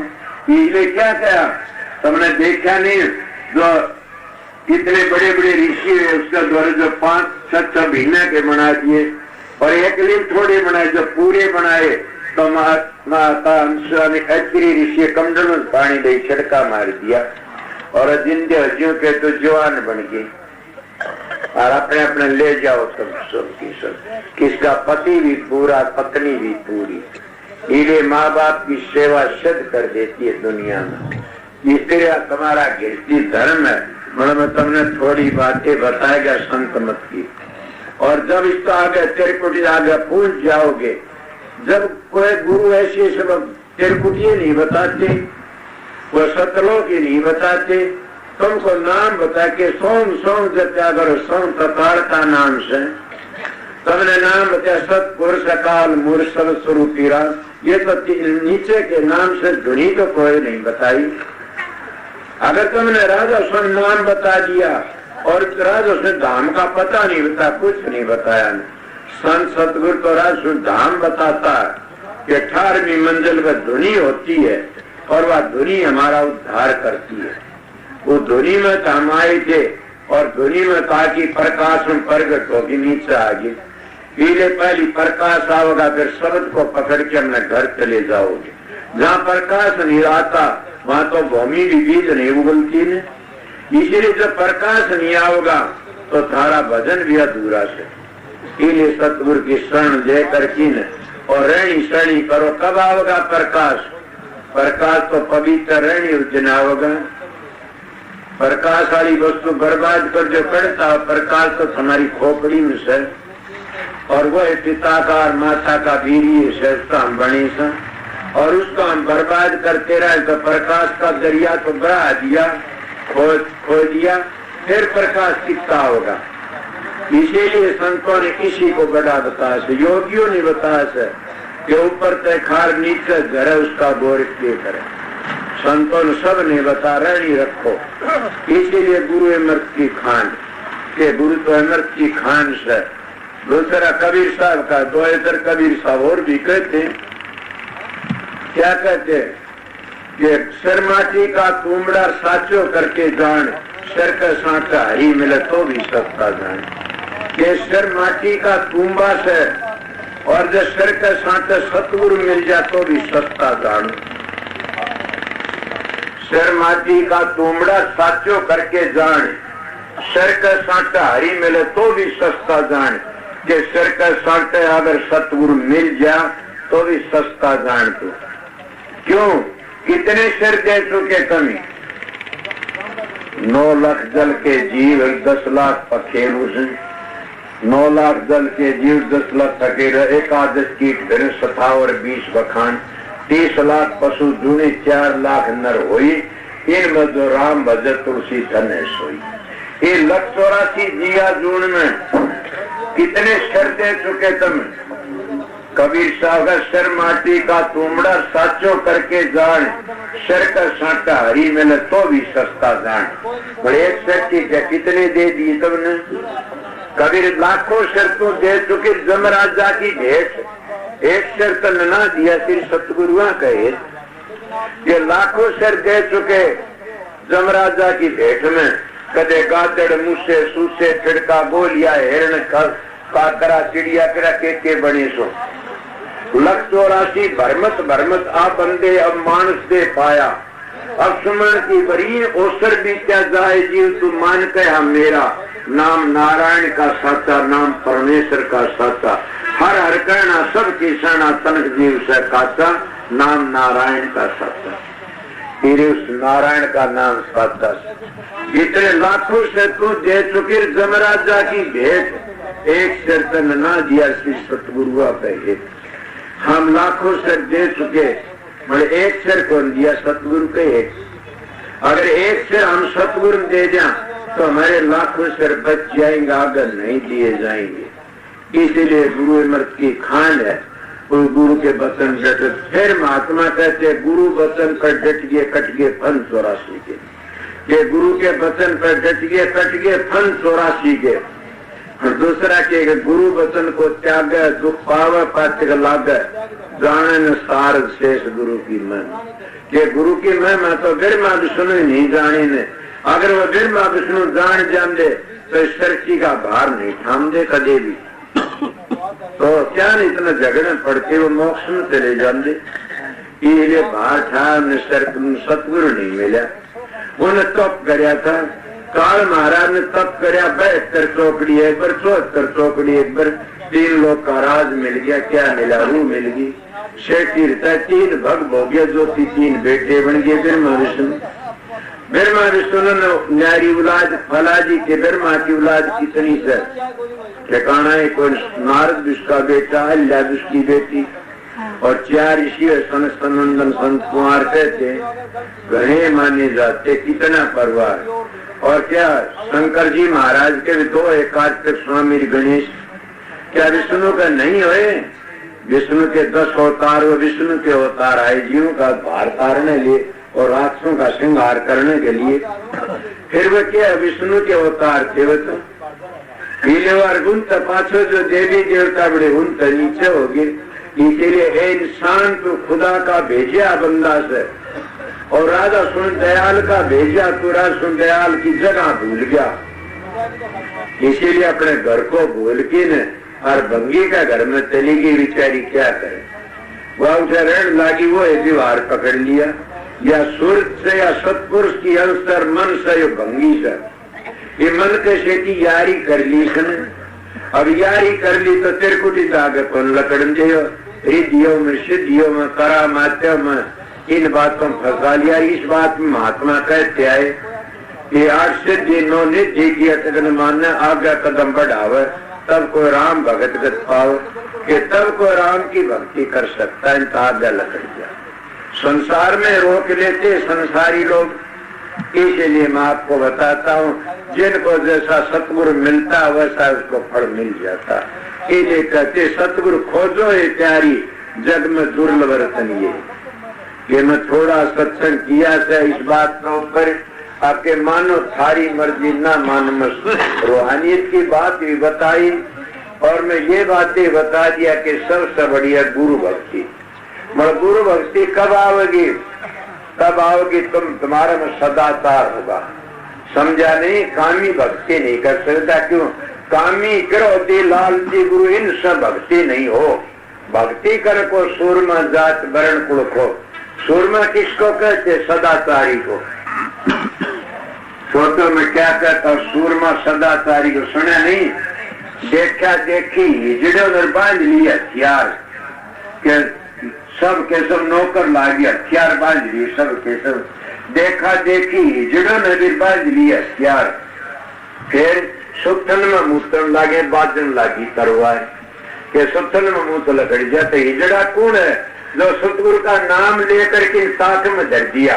इसलिए क्या कहा तुमने देखा नहीं, जो इतने बड़े बड़े ऋषि है उसका द्वारा जो 5-7 महीने के बना दिए, और एक लिंग थोड़े बनाए जो पूरे बनाए, तो माता ने अचरी ऋषि कमंडल में पानी दे छिड़का मार दिया, और जिंदे हजियों के तो जवान बन गई, और अपने अपने ले जाओ सब की सब, किसका पति भी पूरा पत्नी भी पूरी। इसलिए माँ बाप की सेवा सिद्ध कर देती है दुनिया में। इसलिए तुम्हारा गिरती धर्म है, मतलब मैं तुमने थोड़ी बातें बताएगा संत मत की। और जब इसको आगे तिरकुटी आगे पूछ जाओगे, जब कोई गुरु ऐसे सब तिरकुटिये नहीं बताते, वो सतलोक ही नहीं बताते, तुमको नाम बता के सोम सोम जत्या करो, सोम तताड़ता नाम से तुमने नाम बताया सतपुर सकाल मूर सब स्वरूपीरा, ये तो नीचे के नाम से धुनी तो कोई नहीं बताई। अगर तुमने राजा स्वयं नाम बता दिया और राजा उसने धाम का पता नहीं बता, कुछ नहीं बताया, संत सतगुरु तो राजा धाम बताता कि 18वीं मंजिल पर धुनी होती है, और वह धुनी हमारा उद्धार करती है। वो धुनी में तो हम आए थे, और धुनी में ताकि प्रकाश में प्रगट होगी नीचे आगे, पीले पहली प्रकाश आओगा, फिर शब्द को पकड़ के अपने घर चले जाओगे। जहाँ प्रकाश नहीं आता वहाँ तो भूमि भी बीज नहीं उगलती ने, इसीलिए जब प्रकाश नहीं आओगा तो थारा भजन भी अधूरा से। इसलिए सतगुरु की शरण लेकर की और रहनी शरणी करो, कब आओगा प्रकाश? प्रकाश तो पवित्र रहनी उज्जैन आओगा। प्रकाश वाली वस्तु बर्बाद कर जो करता है, प्रकाश तो तुम्हारी खोपड़ी में से, और वो पिता का और माता का वीर्य श्रेष्ठ हम बने सा, और उसको हम बर्बाद करते रहे तो प्रकाश का दरिया तो बढ़ा दिया, खो दिया, फिर प्रकाश कितना होगा। इसीलिए संतों ने किसी को बड़ा बताया से, योगियों ने बताया से कि ऊपर तय खार नीचे घर है उसका गौर के करे। संतों ने सब ने बता रहनी रखो। इसीलिए गुरु अमृत की खान के गुरु तो अमृत की खान से। दूसरा कबीर साहब का दो इधर कबीर साहब और भी कहते, क्या कहते कि सिर माटी का कुमड़ा साचो करके जान, सिर का सांचा हरी मिले तो भी सस्ता जान। ये सिर माटी का तुम्बा से और जब सिर का सांचा सतगुरु मिल जाए तो भी सस्ता जान। सिर माटी का तुमड़ा साचो करके जान, सिर का सांचा हरी मिले तो भी सस्ता जान। कि सिर का सांचा अगर सतगुरु मिल जा तो भी सस्ता जान। तो क्यों कितने सिर दे चुके कमी? 9 लाख जल के जीव 10 लाख पखेरु से, 9 लाख जल के जीव 10 लाख पखेरु, एकादश कीट फिर 27 बखान, 30 लाख पशु जूने 4 लाख नर होई, इनमें जो राम भज तुलसी धने सोई। ये 184 जिया जून में कितने सिर दे चुके तुम? कबीर सागर सर माटी का तुमड़ा साचो करके जान, सर का साटा हरी मिले तो भी सस्ता जान। बड़े एक सर की कितने दे दी तुमने? कबीर लाखों शर्तों दे चुके जमराजा की भेंट, एक शर्त ना दिया सिर सतगुरुआ कहे। ये लाखों शर्त दे चुके जमराजा की भेंट में, कदे गादड़ मुसे सूसे छिड़का गोलिया हिरण काकरा चिड़िया करा के बने सो। 184 भरमत भरमत आ बंदे अब मानस दे पाया, अब सुमन की बरी ओसर बीत्या जाए जीव तू मान कह मेरा नाम नारायण का साचा, नाम परमेश्वर का साचा। हर हर कहना सब किसाना तनक जीव से काचा, नाम नारायण का साचा। फिर उस नारायण का नाम साचा इतने लाखों से तू दे चुके जमराजा की भेंट, एक शर्तन ना दिया श्री सतगुरुआ कहे। हम लाखों शर दे चुके, बड़े एक शर कौन दिया? सतगुरु के एक। अगर एक शर हम सतगुरु दे दें तो हमारे लाखों शर बच जाएंगे, आगे नहीं दिए जाएंगे। इसीलिए गुरु अमृत की खान है, वो गुरु के वचन डट। फिर महात्मा कहते गुरु वचन पर डट गए कट गए फन 84 के। ये गुरु के वचन पर डट गए कट गए फन 84 के। और दूसरा के गुरु वचन को त्याग दुख पाव पात्र लाग, जाने सार शेष गुरु की मन। के गुरु की महिमा तो ब्रह्मा विष्णु नहीं जाने ने। अगर वो ब्रह्मा विष्णु जान दे तो इस सृष्टि का भार नहीं थाम दे कदे भी। तो क्या नहीं इतना झगड़े पड़ते, वो मोक्ष में चले जाते। इसलिए भार था सतगुरु नहीं मिला। उन्हें तप करया था, काल महाराज ने तप करया 72 चौकड़ी एक बार, 74 चौकड़ी एक बार, 3 लोग का राज मिल गया। क्या मिला? रूह मिल गई। शेठी रहता 3 भग भोग्य जो 3 बेटे बन गए ब्रह्मा विष्णु। ब्रह्मा विष्णु ने न्यारी औलाद फलाजी के ब्रह्मा की औलाद कितनी से ठिकाना है। कोई नारद उसका बेटा, अल्लाह उसकी बेटी, और 4 ऋषि सनंदन संत कुमार कहते घने माने जाते। कितना परिवार। और क्या शंकर जी महाराज के भी 2 है, कार्तिक स्वामी गणेश। क्या विष्णु का नहीं हुए? विष्णु के 10 अवतार, विष्णु के अवतार आए जीवों का भार तारने लिए और राक्षसों का श्रृंगार करने के लिए। फिर वो क्या विष्णु के अवतार थे? वो तो पीलेवार गुण पाछो जो देवी देवता बड़े उन नीचे हो गए। इसीलिए हे इंसान तो खुदा का भेजा बंदा से, और राजा सुन दयाल का भेजा तो राजा सुन दयाल की जगह भूल गया। इसीलिए अपने घर को भूल के न और भंगी का घर में चली गई बेचारी। क्या करे? वह उसे रण लागी, वो व्यवहार पकड़ लिया, या सूर्य से या सतपुरुष की अंतर मन से यो भंगी से ये मन के सेठी यारी कर ली। अब यारी कर ली तो तिरकुटी आगे कौन लकड़न दियो, रिद्धियों में सिद्धियों में करामात्यों में इन बातों फंसा लिया। इस बात में महात्मा कहते आए कि 8 सिद्धि 9 निधि की अटकन मानने आगे कदम बढ़ावे, तब कोई राम भगत गत पाओ, कि तब कोई राम की भक्ति कर सकता है। इनका आगे लकड़ गया। संसार में रोक लेते संसारी लोग। इसलिए मैं आपको बताता हूँ, जिनको जैसा सतगुरु मिलता वैसा उसको फल मिल जाता। इसलिए कहते सतगुरु खोजो ये प्यारी, जग में दुर्लभ रतन ये मैं थोड़ा सत्संग किया से इस बात के ऊपर आपके मानो थारी मर्जी ना मानो मत। रूहानियत की बात भी बताई और मैं ये बातें बता दिया कि सबसे बढ़िया गुरु भक्ति। मगर गुरु भक्ति कब आओगी? तब आओगी तुम्हारे में सदाचार होगा। समझा नहीं? कामी भक्ति नहीं कर सकता। क्यों? कामी क्रोधी लालची गुरु इन सब भक्ति नहीं हो। भक्ति कर को सूरमा जात वर्ण कुल को। सूरमा किसको कहते? सदाचारी को। फोटो में क्या कहता? सूरमा सदाचारी को। सुना नहीं? देखा देखी हिजड़ों ने बांध लिया हथियार, सब के सब नौकर लागे हथियार बांध लिए। सब के सब देखा देखी हिजड़ों ने भी बांध लिया हथियार। फिर सुथन में मूतन लागे, बाजन लागी करवाए के सुथन में मूत लकड़ जाते। हिजड़ा कौन है? जो सतगुरु का नाम लेकर के ताक में धर दिया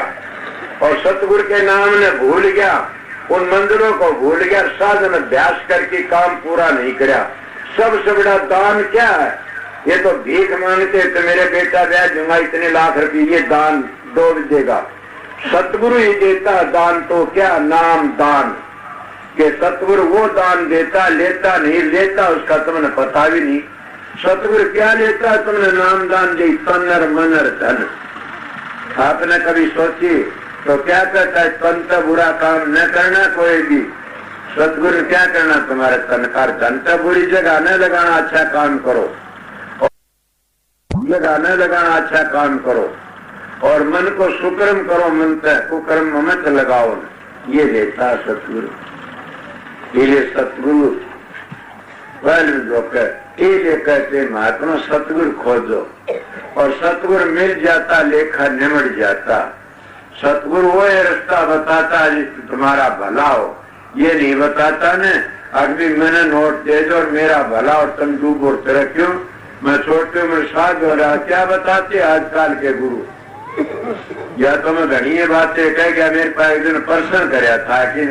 और सतगुरु के नाम ने भूल गया, उन मंदिरों को भूल गया, साधन अभ्यास करके काम पूरा नहीं किया। सबसे बड़ा दान क्या है? ये तो भीख मांगते तो मेरे बेटा ब्याह दूंगा इतने लाख रुपये, ये दान दौड़ देगा। सतगुरु ही देता दान, तो क्या नाम दान के सतगुरु वो दान देता, लेता नहीं, लेता उसका तुमने पता भी नहीं। सतगुरु क्या लेता तुमने नाम दान दे, तनर मनर धन। आपने कभी सोची तो क्या कहता है, पंत बुरा काम न करना कोई भी। सतगुरु क्या करना, तुम्हारे तनकार धन तो बुरी जगह न लगाना, अच्छा काम करो, जगह न लगाना, अच्छा काम करो, और मन को सुकर्म करो, मन तक कुकर्म मत लगाओ। ये देता सतगुरु। ये सतगुरु ये कहते महात्मा सतगुरु खोजो, और सतगुरु मिल जाता लेखा निमट जाता। सतगुरु वो रास्ता बताता जिससे तुम्हारा भला हो, ये नहीं बताता न अभी मैंने नोट दे दो और मेरा भला और तुम डूबो तेरा क्यों, मैं छोटे उम्र साध हो रहा। क्या बताते आजकल के गुरु, या तो मैं घनी बातें कह गया, मेरे पास एक दिन प्रश्न कराया था कि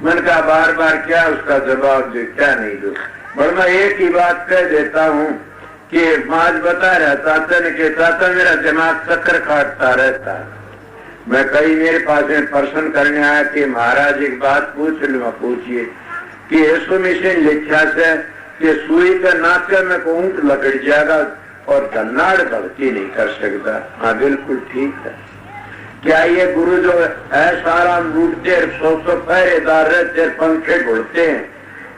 मन का बार बार क्या उसका जवाब दे, क्या नहीं दो। पर मैं एक ही बात कह देता हूँ कि आज बता रहा चाचा ने कि चाचा मेरा दिमाग चक्कर काटता रहता है। मैं कहीं मेरे पास में प्रश्न करने आया कि महाराज एक बात पूछ लूँ, पूछिए कि यीशु मिशन लिखा से कि सुई का नाके में को ऊंट लकड़ जाएगा और धन्नाड़ भक्ति नहीं कर सकता। हाँ बिल्कुल ठीक है। क्या ये गुरु जो ऐसा आराम लूटते, सौ पहरेदार रहते, पंखे घुड़ते हैं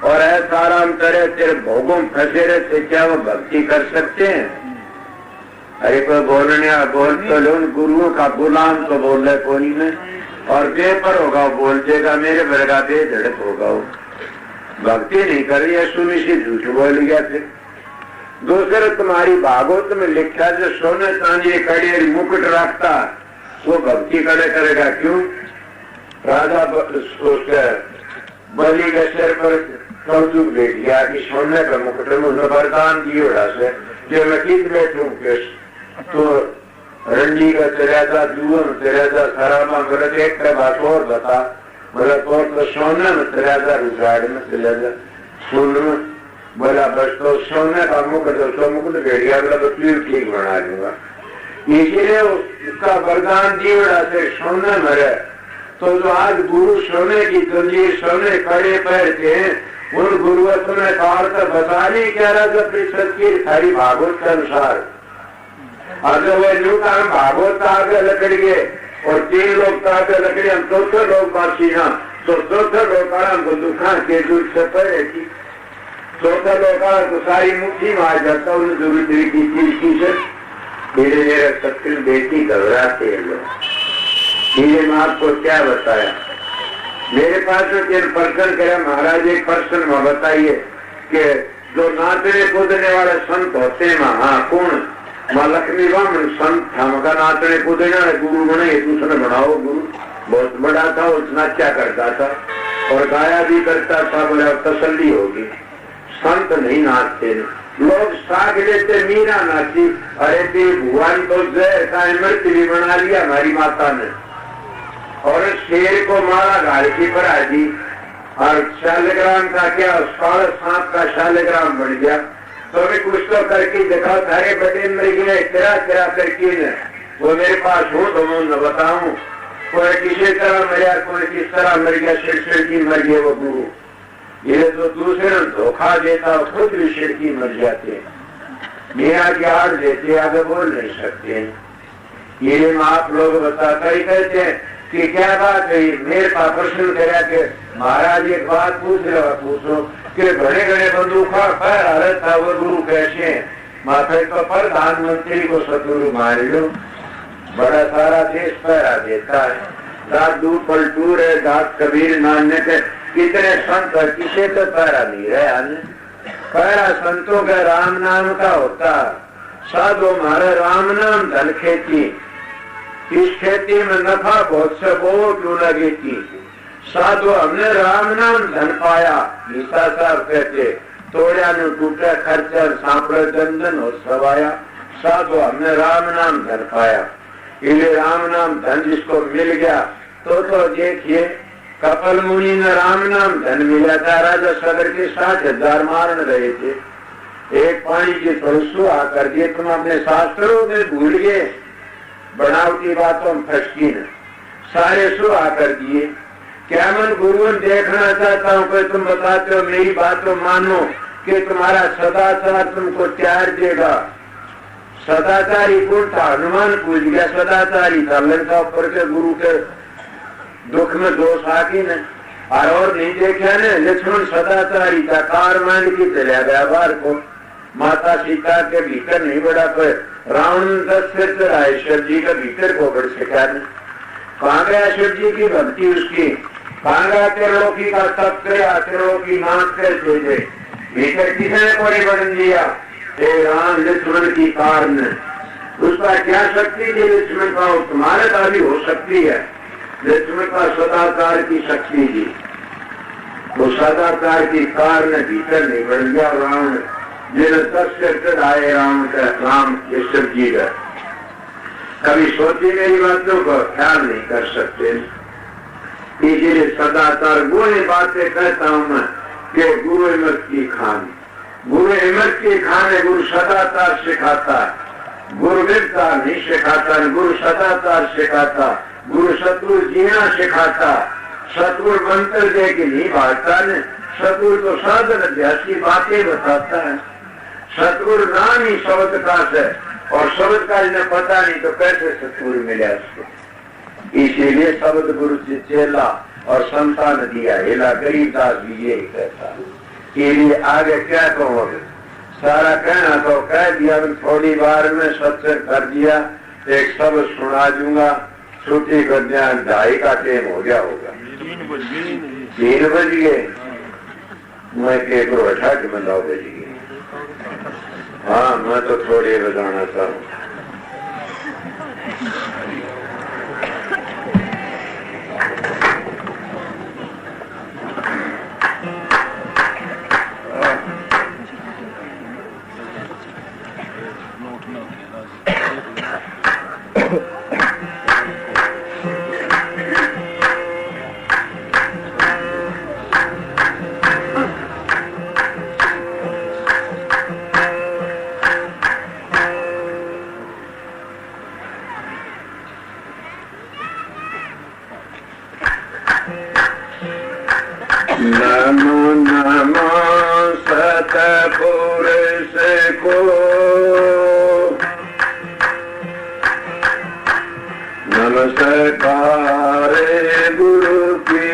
और ऐसा आराम करे, तेरे भोगों में फंसे रहते, क्या वो भक्ति कर सकते हैं? अरे कोई बोलने बोल तो लो, गुरुओं का गुलाम तो बोल रहे कोई में, और बेपर होगा वो बोल देगा, मेरे वर्गा बेधड़क होगा वो, भक्ति नहीं कर रही है, सुनी सी झूठ बोल गया। फिर दूसरे तुम्हारी भागवत में लिखा जो सोने चांदी कड़ी मुकुट रखता वो भक्ति करे करेगा क्यों? राजा बलि के सिर पर कौतुक भेट गया कि सोने का मुकुट वरदान दिए से जो मैं कित बैठू तो रंडी का चरियादा जुअन चरियादा शराबा गलत एक बात और बता, बोला तो सोने में चरियादा रुझाड़ में चरियादा सुन बोला बस तो सोने का मुकुट तो मुकुट भेट गया, बोला तो ठीक बना दूंगा। इसीलिए उसका वरदान दिया से सोने मरे। तो जो आज गुरु सोने की तंजीर सोने कड़े पहनते हैं, उन गुरुओं ने कहा था बता नहीं कह रहा था प्रतिशत की सारी भागवत के अनुसार। अगर वह न्यू का हम भागवत का आगे लकड़ी गए और 3 लोग का आगे लकड़ी, हम चौथे लोग बासी ना तो चौथे लोग का हमको दुकान के दूर से पहले की चौथे लोग का तो सारी मुट्ठी में आ जाता, उन्हें जरूरी तरीके की से धीरे धीरे सत्य बेटी घबराते हैं लोग। धीरे मैं आपको क्या बताया, मेरे पास में 3 प्रश्न करा महाराज, एक प्रश्न में बताइए कि जो नाचने कूदने वाले संत होते हैं हाँ कौन? माँ लक्ष्मी बामन संत था, मगर नाचने कूदने वाले गुरु बने, दूसरे बनाओ गुरु बहुत बड़ा था, उतना क्या करता था और गाया भी करता था, बोला तसल्ली होगी। संत नहीं नाचते, लोग साग लेते, मीरा नाची, अरे ते भगवान तो जय का मृत्यु भी बना लिया हमारी माता ने, और शेर को मारा घाल की परा दी, और शालिग्राम का क्या 7.5 का शालिग्राम बन गया। तो मैं कुछ तो करके दिखा, सारे बटे मर गए, तेरा करके ने वो मेरे पास हो तो मैं न बताऊं, कोई किसी तरह मर गया, कोई किस तरह मर गया, शिर की मर गया वो गुरु। ये तो दूसरे धोखा देता, खुद भी शिर की मर जाते हैं, मेरा की आड़ देते, आगे बोल नहीं सकते। ये आप लोग बताता ही कहते हैं कि क्या बात है, मेरे पास प्रश्न करा के महाराज एक बात पूछ रहा, पूछो कि बड़े बड़े बंदूका पैर आ रहा था वो गुरु कैसे हैं? माथे तो प्रधानमंत्री को सतगुरु मान लो, बड़ा सारा देश पैरा देता है, दाद दूर पलटूर है, दाद कबीर नानक के कितने संत है, किसे तो पैरा नहीं रहा। पैरा संतों का राम नाम का होता, साधो हमारे राम नाम धन खेती, इस खेती में नफा बहुत से वो क्यों लगी थी, साधु हमने राम नाम धन पाया। गीता साहब कहते तोड़ा ने टूटा खर्चा सांपड़ चंदन और सवाया, साधु हमने राम नाम धन पाया। ये राम नाम धन जिसको मिल गया तो देखिए कपिल मुनि ने राम नाम धन मिला था, राजा सगर के 60,000 मारन रहे थे, एक पानी की परसों आकर दिए, तुम अपने शास्त्रों में भूल गए, बनावटी बातों में फटकी न सारे सो आकर दिए। क्या मैं गुरु देखना चाहता हूं कि तुम बताते हो मेरी बातों मानो कि तुम्हारा सदाचार तुमको त्याग देगा। सदाचारी कौन था? हनुमान पूछ गया, सदाचारी था। लंका ऊपर के गुरु के दुख में दोष आ गई न, और नहीं देखा न। लक्ष्मण सदाचारी था, कार मान की चला गया बाहर को, माता सीता के भीतर नहीं बढ़ा पर रावण 10 सिर चढ़ाए, शिव जी का भीतर को बढ़ सका न। कहाँ गया शिव जी की भक्ति उसकी? कहाँ गया त्रिलोकी का तप करे, त्रिलोकी नाच कर भेजे? भीतर किसने कोई बन दिया? राम लक्ष्मण की कारण उसका क्या शक्ति थी? लक्ष्मण का तुम्हारे का भी हो सकती है। लक्ष्मण का सदाचार की शक्ति थी, वो सदाचार की कारण भीतर नहीं बढ़ गया। रावण जिन्हें 10 सिर चढ़ाए राम का, राम शिव जी का, कभी सोची मेरी बातों को ख्याल नहीं कर सकते। इसीलिए सदाचार वो बातें कहता हूं मैं कि गुरु हिम्मत की खान, गुरु हिम्मत की खान है। गुरु सदाचार सिखाता है, गुरु विरता नहीं सिखाता, गुरु सदाचार सिखाता, गुरु शत्रु जीना सिखाता। शत्रु मंत्र दे के नहीं भागता न, शत्रु तो साधन अभ्यासी बातें बताता है। शत्रु नाम ही शब्द का है, और शब्द का इन्हें पता नहीं तो कैसे शत्रु मिले उसको। इसीलिए शब्द गुरु से चेला और संतान दिया हेला, गरीबदास भी यही कहता। इसलिए आगे क्या कहोगे? सारा कहना तो कह दिया, थोड़ी बार में सत्संग कर दिया, एक शब्द सुना दूंगा, छुट्टी कर दिया, 2:30 का टाइम हो गया होगा। 3 बज गए, मैं एक बैठा कि मैं 9 बज गए। हाँ, मैं तो थोड़ी बजाना चाहूँ। नमो नमो सतपुरुष को, नमस्कार गुरु की।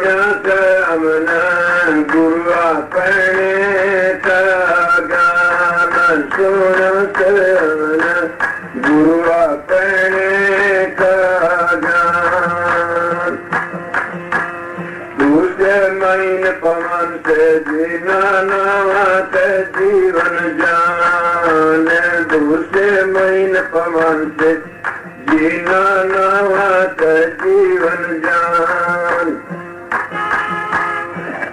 सुना से हमने गुरु अपने का ज्ञान सुना से हमने गुरु अपने का ज्ञान दूसरे महीन पवन से जीना नावत जीवन जान दूसरे महीन पवन से जीना नावत जीवन जान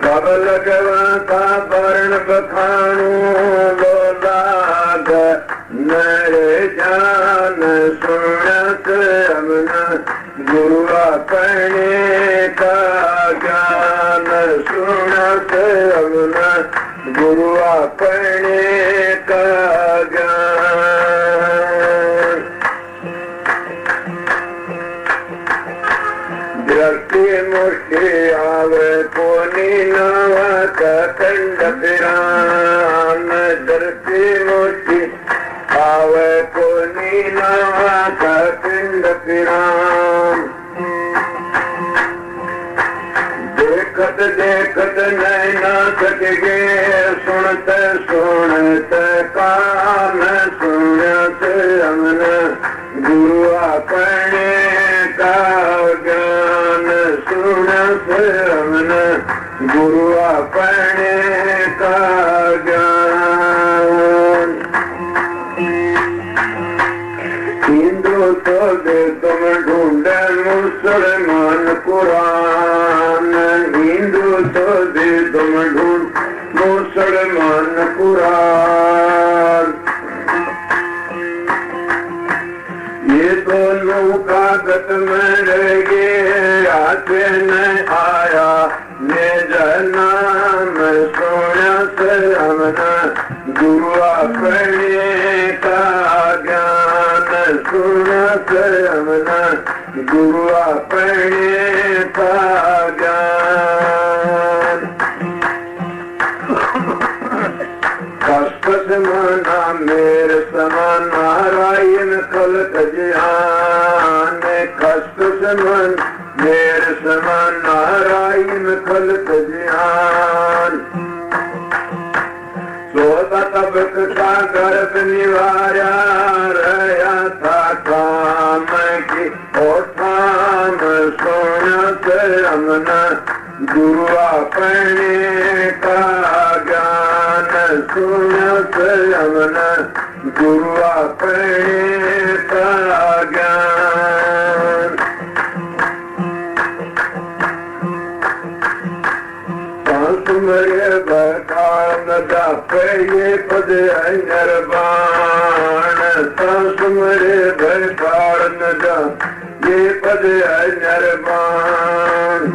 कब लगवा का वर्ण बखानू लोलाग मेरे जान सुनत हमने गुरु अपने का ज्ञान सुनत हमने गुरु अपने का ज्ञान दृष्टि मुष्टि आवे कोनी नावत कंड पिरान दृष्टि मुष्टि आवे कोनी नावत कंड पिरान देखत देखत नैना सके सुनत सुनत कान सुनत हमने गुरु अपने का ज्ञान सुनत हमने गुरु अपने का ज्ञान हिंदू तो दे तुम ढूंढे मुसलमान कुरान हिंदू तो दे तुम ढूंढ मुसलमान कुरान ये दोनों कागज में रह गए आते न आया ये जनाम सोया से हमने गुरु अपने का ज्ञान सुनत हमने गुरु अपने का ज्ञान कष्ट समाना मेरे समान नारायण खलक जिहान कष्ट समान मेरे समान नारायण खलक जिहान सोता तबक का गर्भ निवारा रहा था काम की ओठाम सोनत हमने गुरु अपने का ज्ञान सुनत हमने गुरु अपने का ज्ञान तुमरे बखान जापे ये पद निर्वाण तुमरे बखान जा ये पद निर्वाण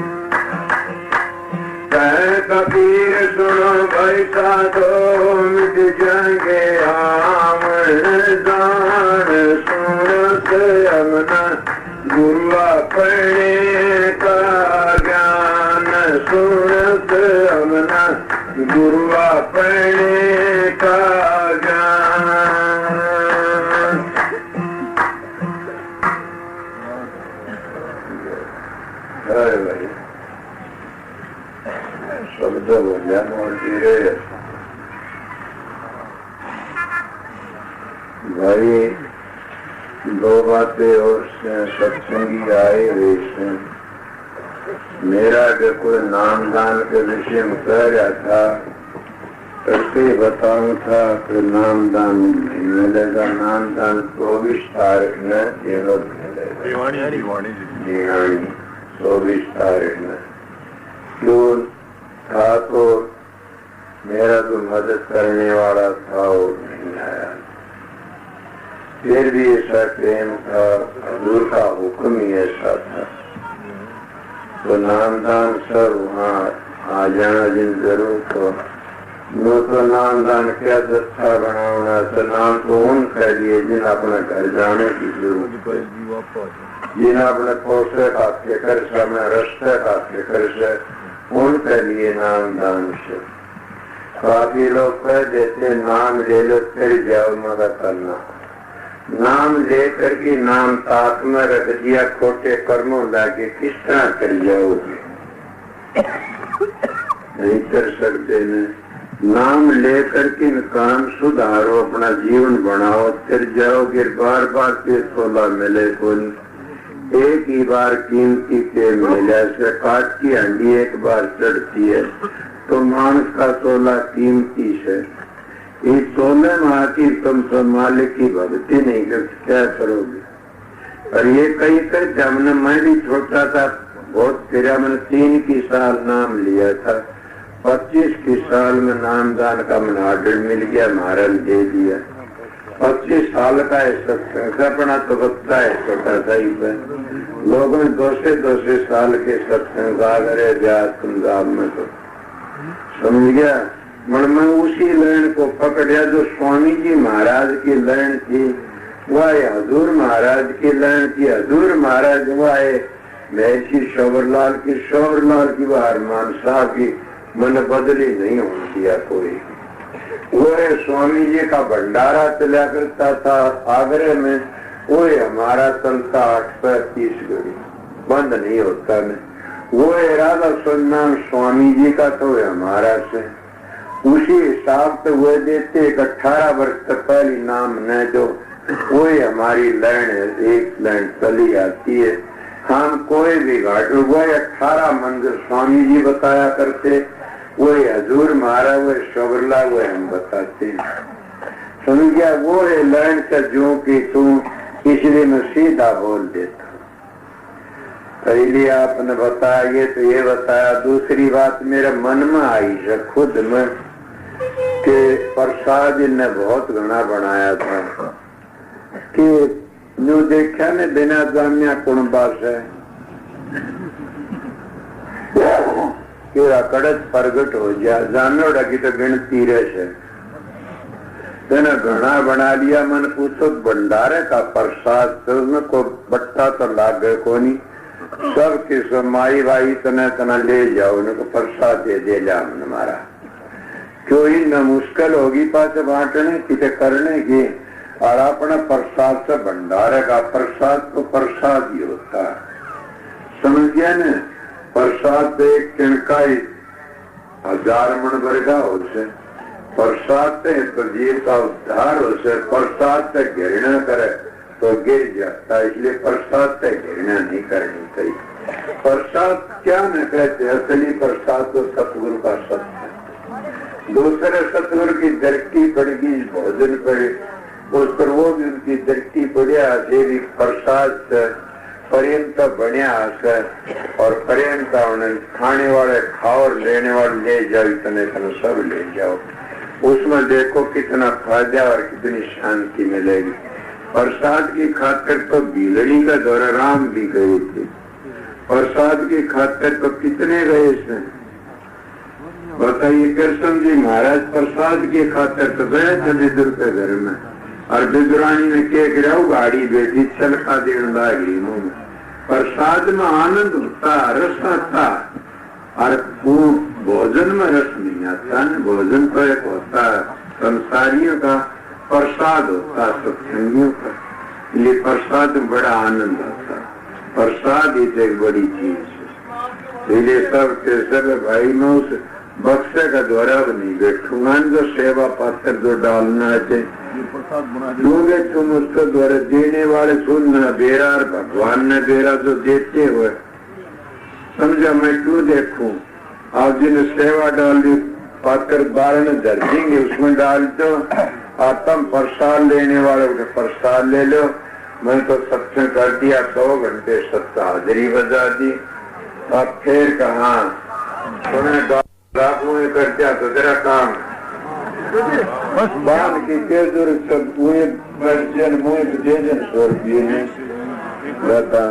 कबीर सुनो भाई साधो मिट जाएंगे हम जान सुनत हमने गुरु अपने का ज्ञान सुनत हमने गुरु अपने का ज्ञान शब्द बोलिया धीरे भाई दो बातें और सत्संगी आए हुए से मेरा जो कोई नामदान के विषय में कह रहा था उसके बताऊं था कि नामदान नहीं मिलेगा नामदान 24 तारीख में दिवाणी 24 तारीख में क्यों था तो मेरा जो मदद करने वाला था वो नहीं आया फिर भी ऐसा प्रेम था हजूर का हुक्म ही ऐसा था तो नामदान सर वहाँ आ जाना जिन जरूर तो नो तो नामदान क्या जत्था बनाना तो नाम तो उनके लिए जिन अपने घर जाने की जरूरत जिन अपने पोसे का फिक्र से अपने रस्ते का फिक्र से उनके लिए नामदान से काफी लोग कह देते नाम ले लो फिर जाओ मदद करना नाम लेकर के नाम ताक में रख दिया खोटे कर्मों लाके किस तरह कर जाओगे नहीं कर सकते न। नाम लेकर के काम सुधारो, अपना जीवन बनाओ, फिर जाओगे बार बार के तोला मिले कौन। एक ही बार कीमती के मिले से काट की हंडी एक बार चढ़ती है, तो मानस का तोला कीमती है। इस तोले में आके तुम तो मालिक की भक्ति नहीं कर क्या करोगे। और ये कई करते हमने, मैं भी छोटा था बहुत, फिर मैंने 3 की साल नाम लिया था, 25 की साल में नामदान का मैंने ऑर्डर मिल गया, महाराज दे दिया। 25 साल का सत्संग तो बचता है छोटा सा ही पे। लोगों ने 2 साल के सत्संग पंजाब में, तो समझ गया। मैं उसी लाइन को पकड़ा जो स्वामी जी महाराज की लाइन थी, वह हजूर महाराज की लाइन थी। हजूर महाराज वह महर्षि शोभरलाल की बाहर मान साहब की मन बदली नहीं होने दिया कोई। वो स्वामी जी का भंडारा चला करता था आगरे में, वो हमारा चलता 830 घड़ी बंद नहीं होता न। वो राधा सुनाम स्वामी जी का तो हमारा से उसी हिसाब से वो देते। 18 वर्ष तक पहली नाम न जो वो हमारी लाइन है, एक लाइन चली आती है। हम कोई भी घाट, वो 18 मंदिर स्वामी जी बताया करते, वो हजूर महाराज, वो शोभरला, वो हम बताते हैं। समझ गया। वो लाइन से जो कि तुम, इसलिए मैं सीधा बोल देता। पहले आपने बताया ये, तो ये बताया। दूसरी बात मेरे मन में आई है खुद में कि प्रसाद ने बहुत घना बनाया था कि जो देखा ने बिना जानिया कौन बास है कड़क प्रगट हो जा, जानोड़ा की तो गिनती रहे तेना घना बना लिया। मन पूछो भंडारे का प्रसाद तो उसमें को बट्टा तो लाग गए कोनी, सब किस माई भाई तना तना ले जाओ, उनको प्रसाद दे दे जा हमारा। क्यों ही न मुश्किल होगी पास बांटने की करने की। और अपना प्रसाद से भंडारे का प्रसाद तो प्रसाद ही होता है, समझ गया न। प्रसाद एक तिनका ही 1000 मन वर्गा हो से, प्रसाद से तो जीव का उद्धार हो से। प्रसाद से घृणा करे तो गिर जाता है, इसलिए प्रसाद से घृणा नहीं करनी चाहिए। प्रसाद क्या न कहते, असली प्रसाद तो सतगुरु का सत्य है। दूसरे सतगुरु की दृष्टि पड़ेगी भोजन पड़े, उस पर वो भी उनकी दृष्टि पड़िया देवी प्रसाद से पर्यंत बढ़िया और पर्यंत खाने वाले खाओ और लेने वाले ले जाओ, इतने सब ले जाओ। उसमें देखो कितना फायदा और कितनी शांति मिलेगी। प्रसाद की खातिर तो भीलड़ी का दौरा राम भी गए थे, प्रसाद की खातिर तो कितने गए इसमें बताइए। कृष्ण जी महाराज प्रसाद की खातिर तो गए थे विदुर के घर में, और विदुरानी ने क्या गिरा, गाड़ी बेटी छलका देने लगी मुंह में। प्रसाद में आनंद होता, रस आता, और वो भोजन में रस नहीं आता न। भोजन तो एक होता है संसारियों का, प्रसाद होता है सत्संगियों का। ये प्रसाद में बड़ा आनंद आता, प्रसाद ही तो एक बड़ी चीज है। इसलिए सब के सब भाई में उस बक्से का द्वारा नहीं बैठूंगा, जो सेवा पात्र जो डालना है दूंगे तुम उसको द्वारा देने वाले सुनना बेरा, और भगवान ने बेरा जो देते हुए समझा। मैं क्यों देखूं, आप जिन्हें सेवा डाल दी पात्र बारह ने धर देंगे, उसमें डाल दो, और तुम प्रसाद लेने वाले प्रसाद ले लो। मैं तो सत्संग कर दिया, 2 घंटे सत्ता हाजिरी बजा दी। अब फिर कहा तुम्हें कर दिया तो तेरा काम बाल की केजर सब मुझे दे 100 रुपये में रहता।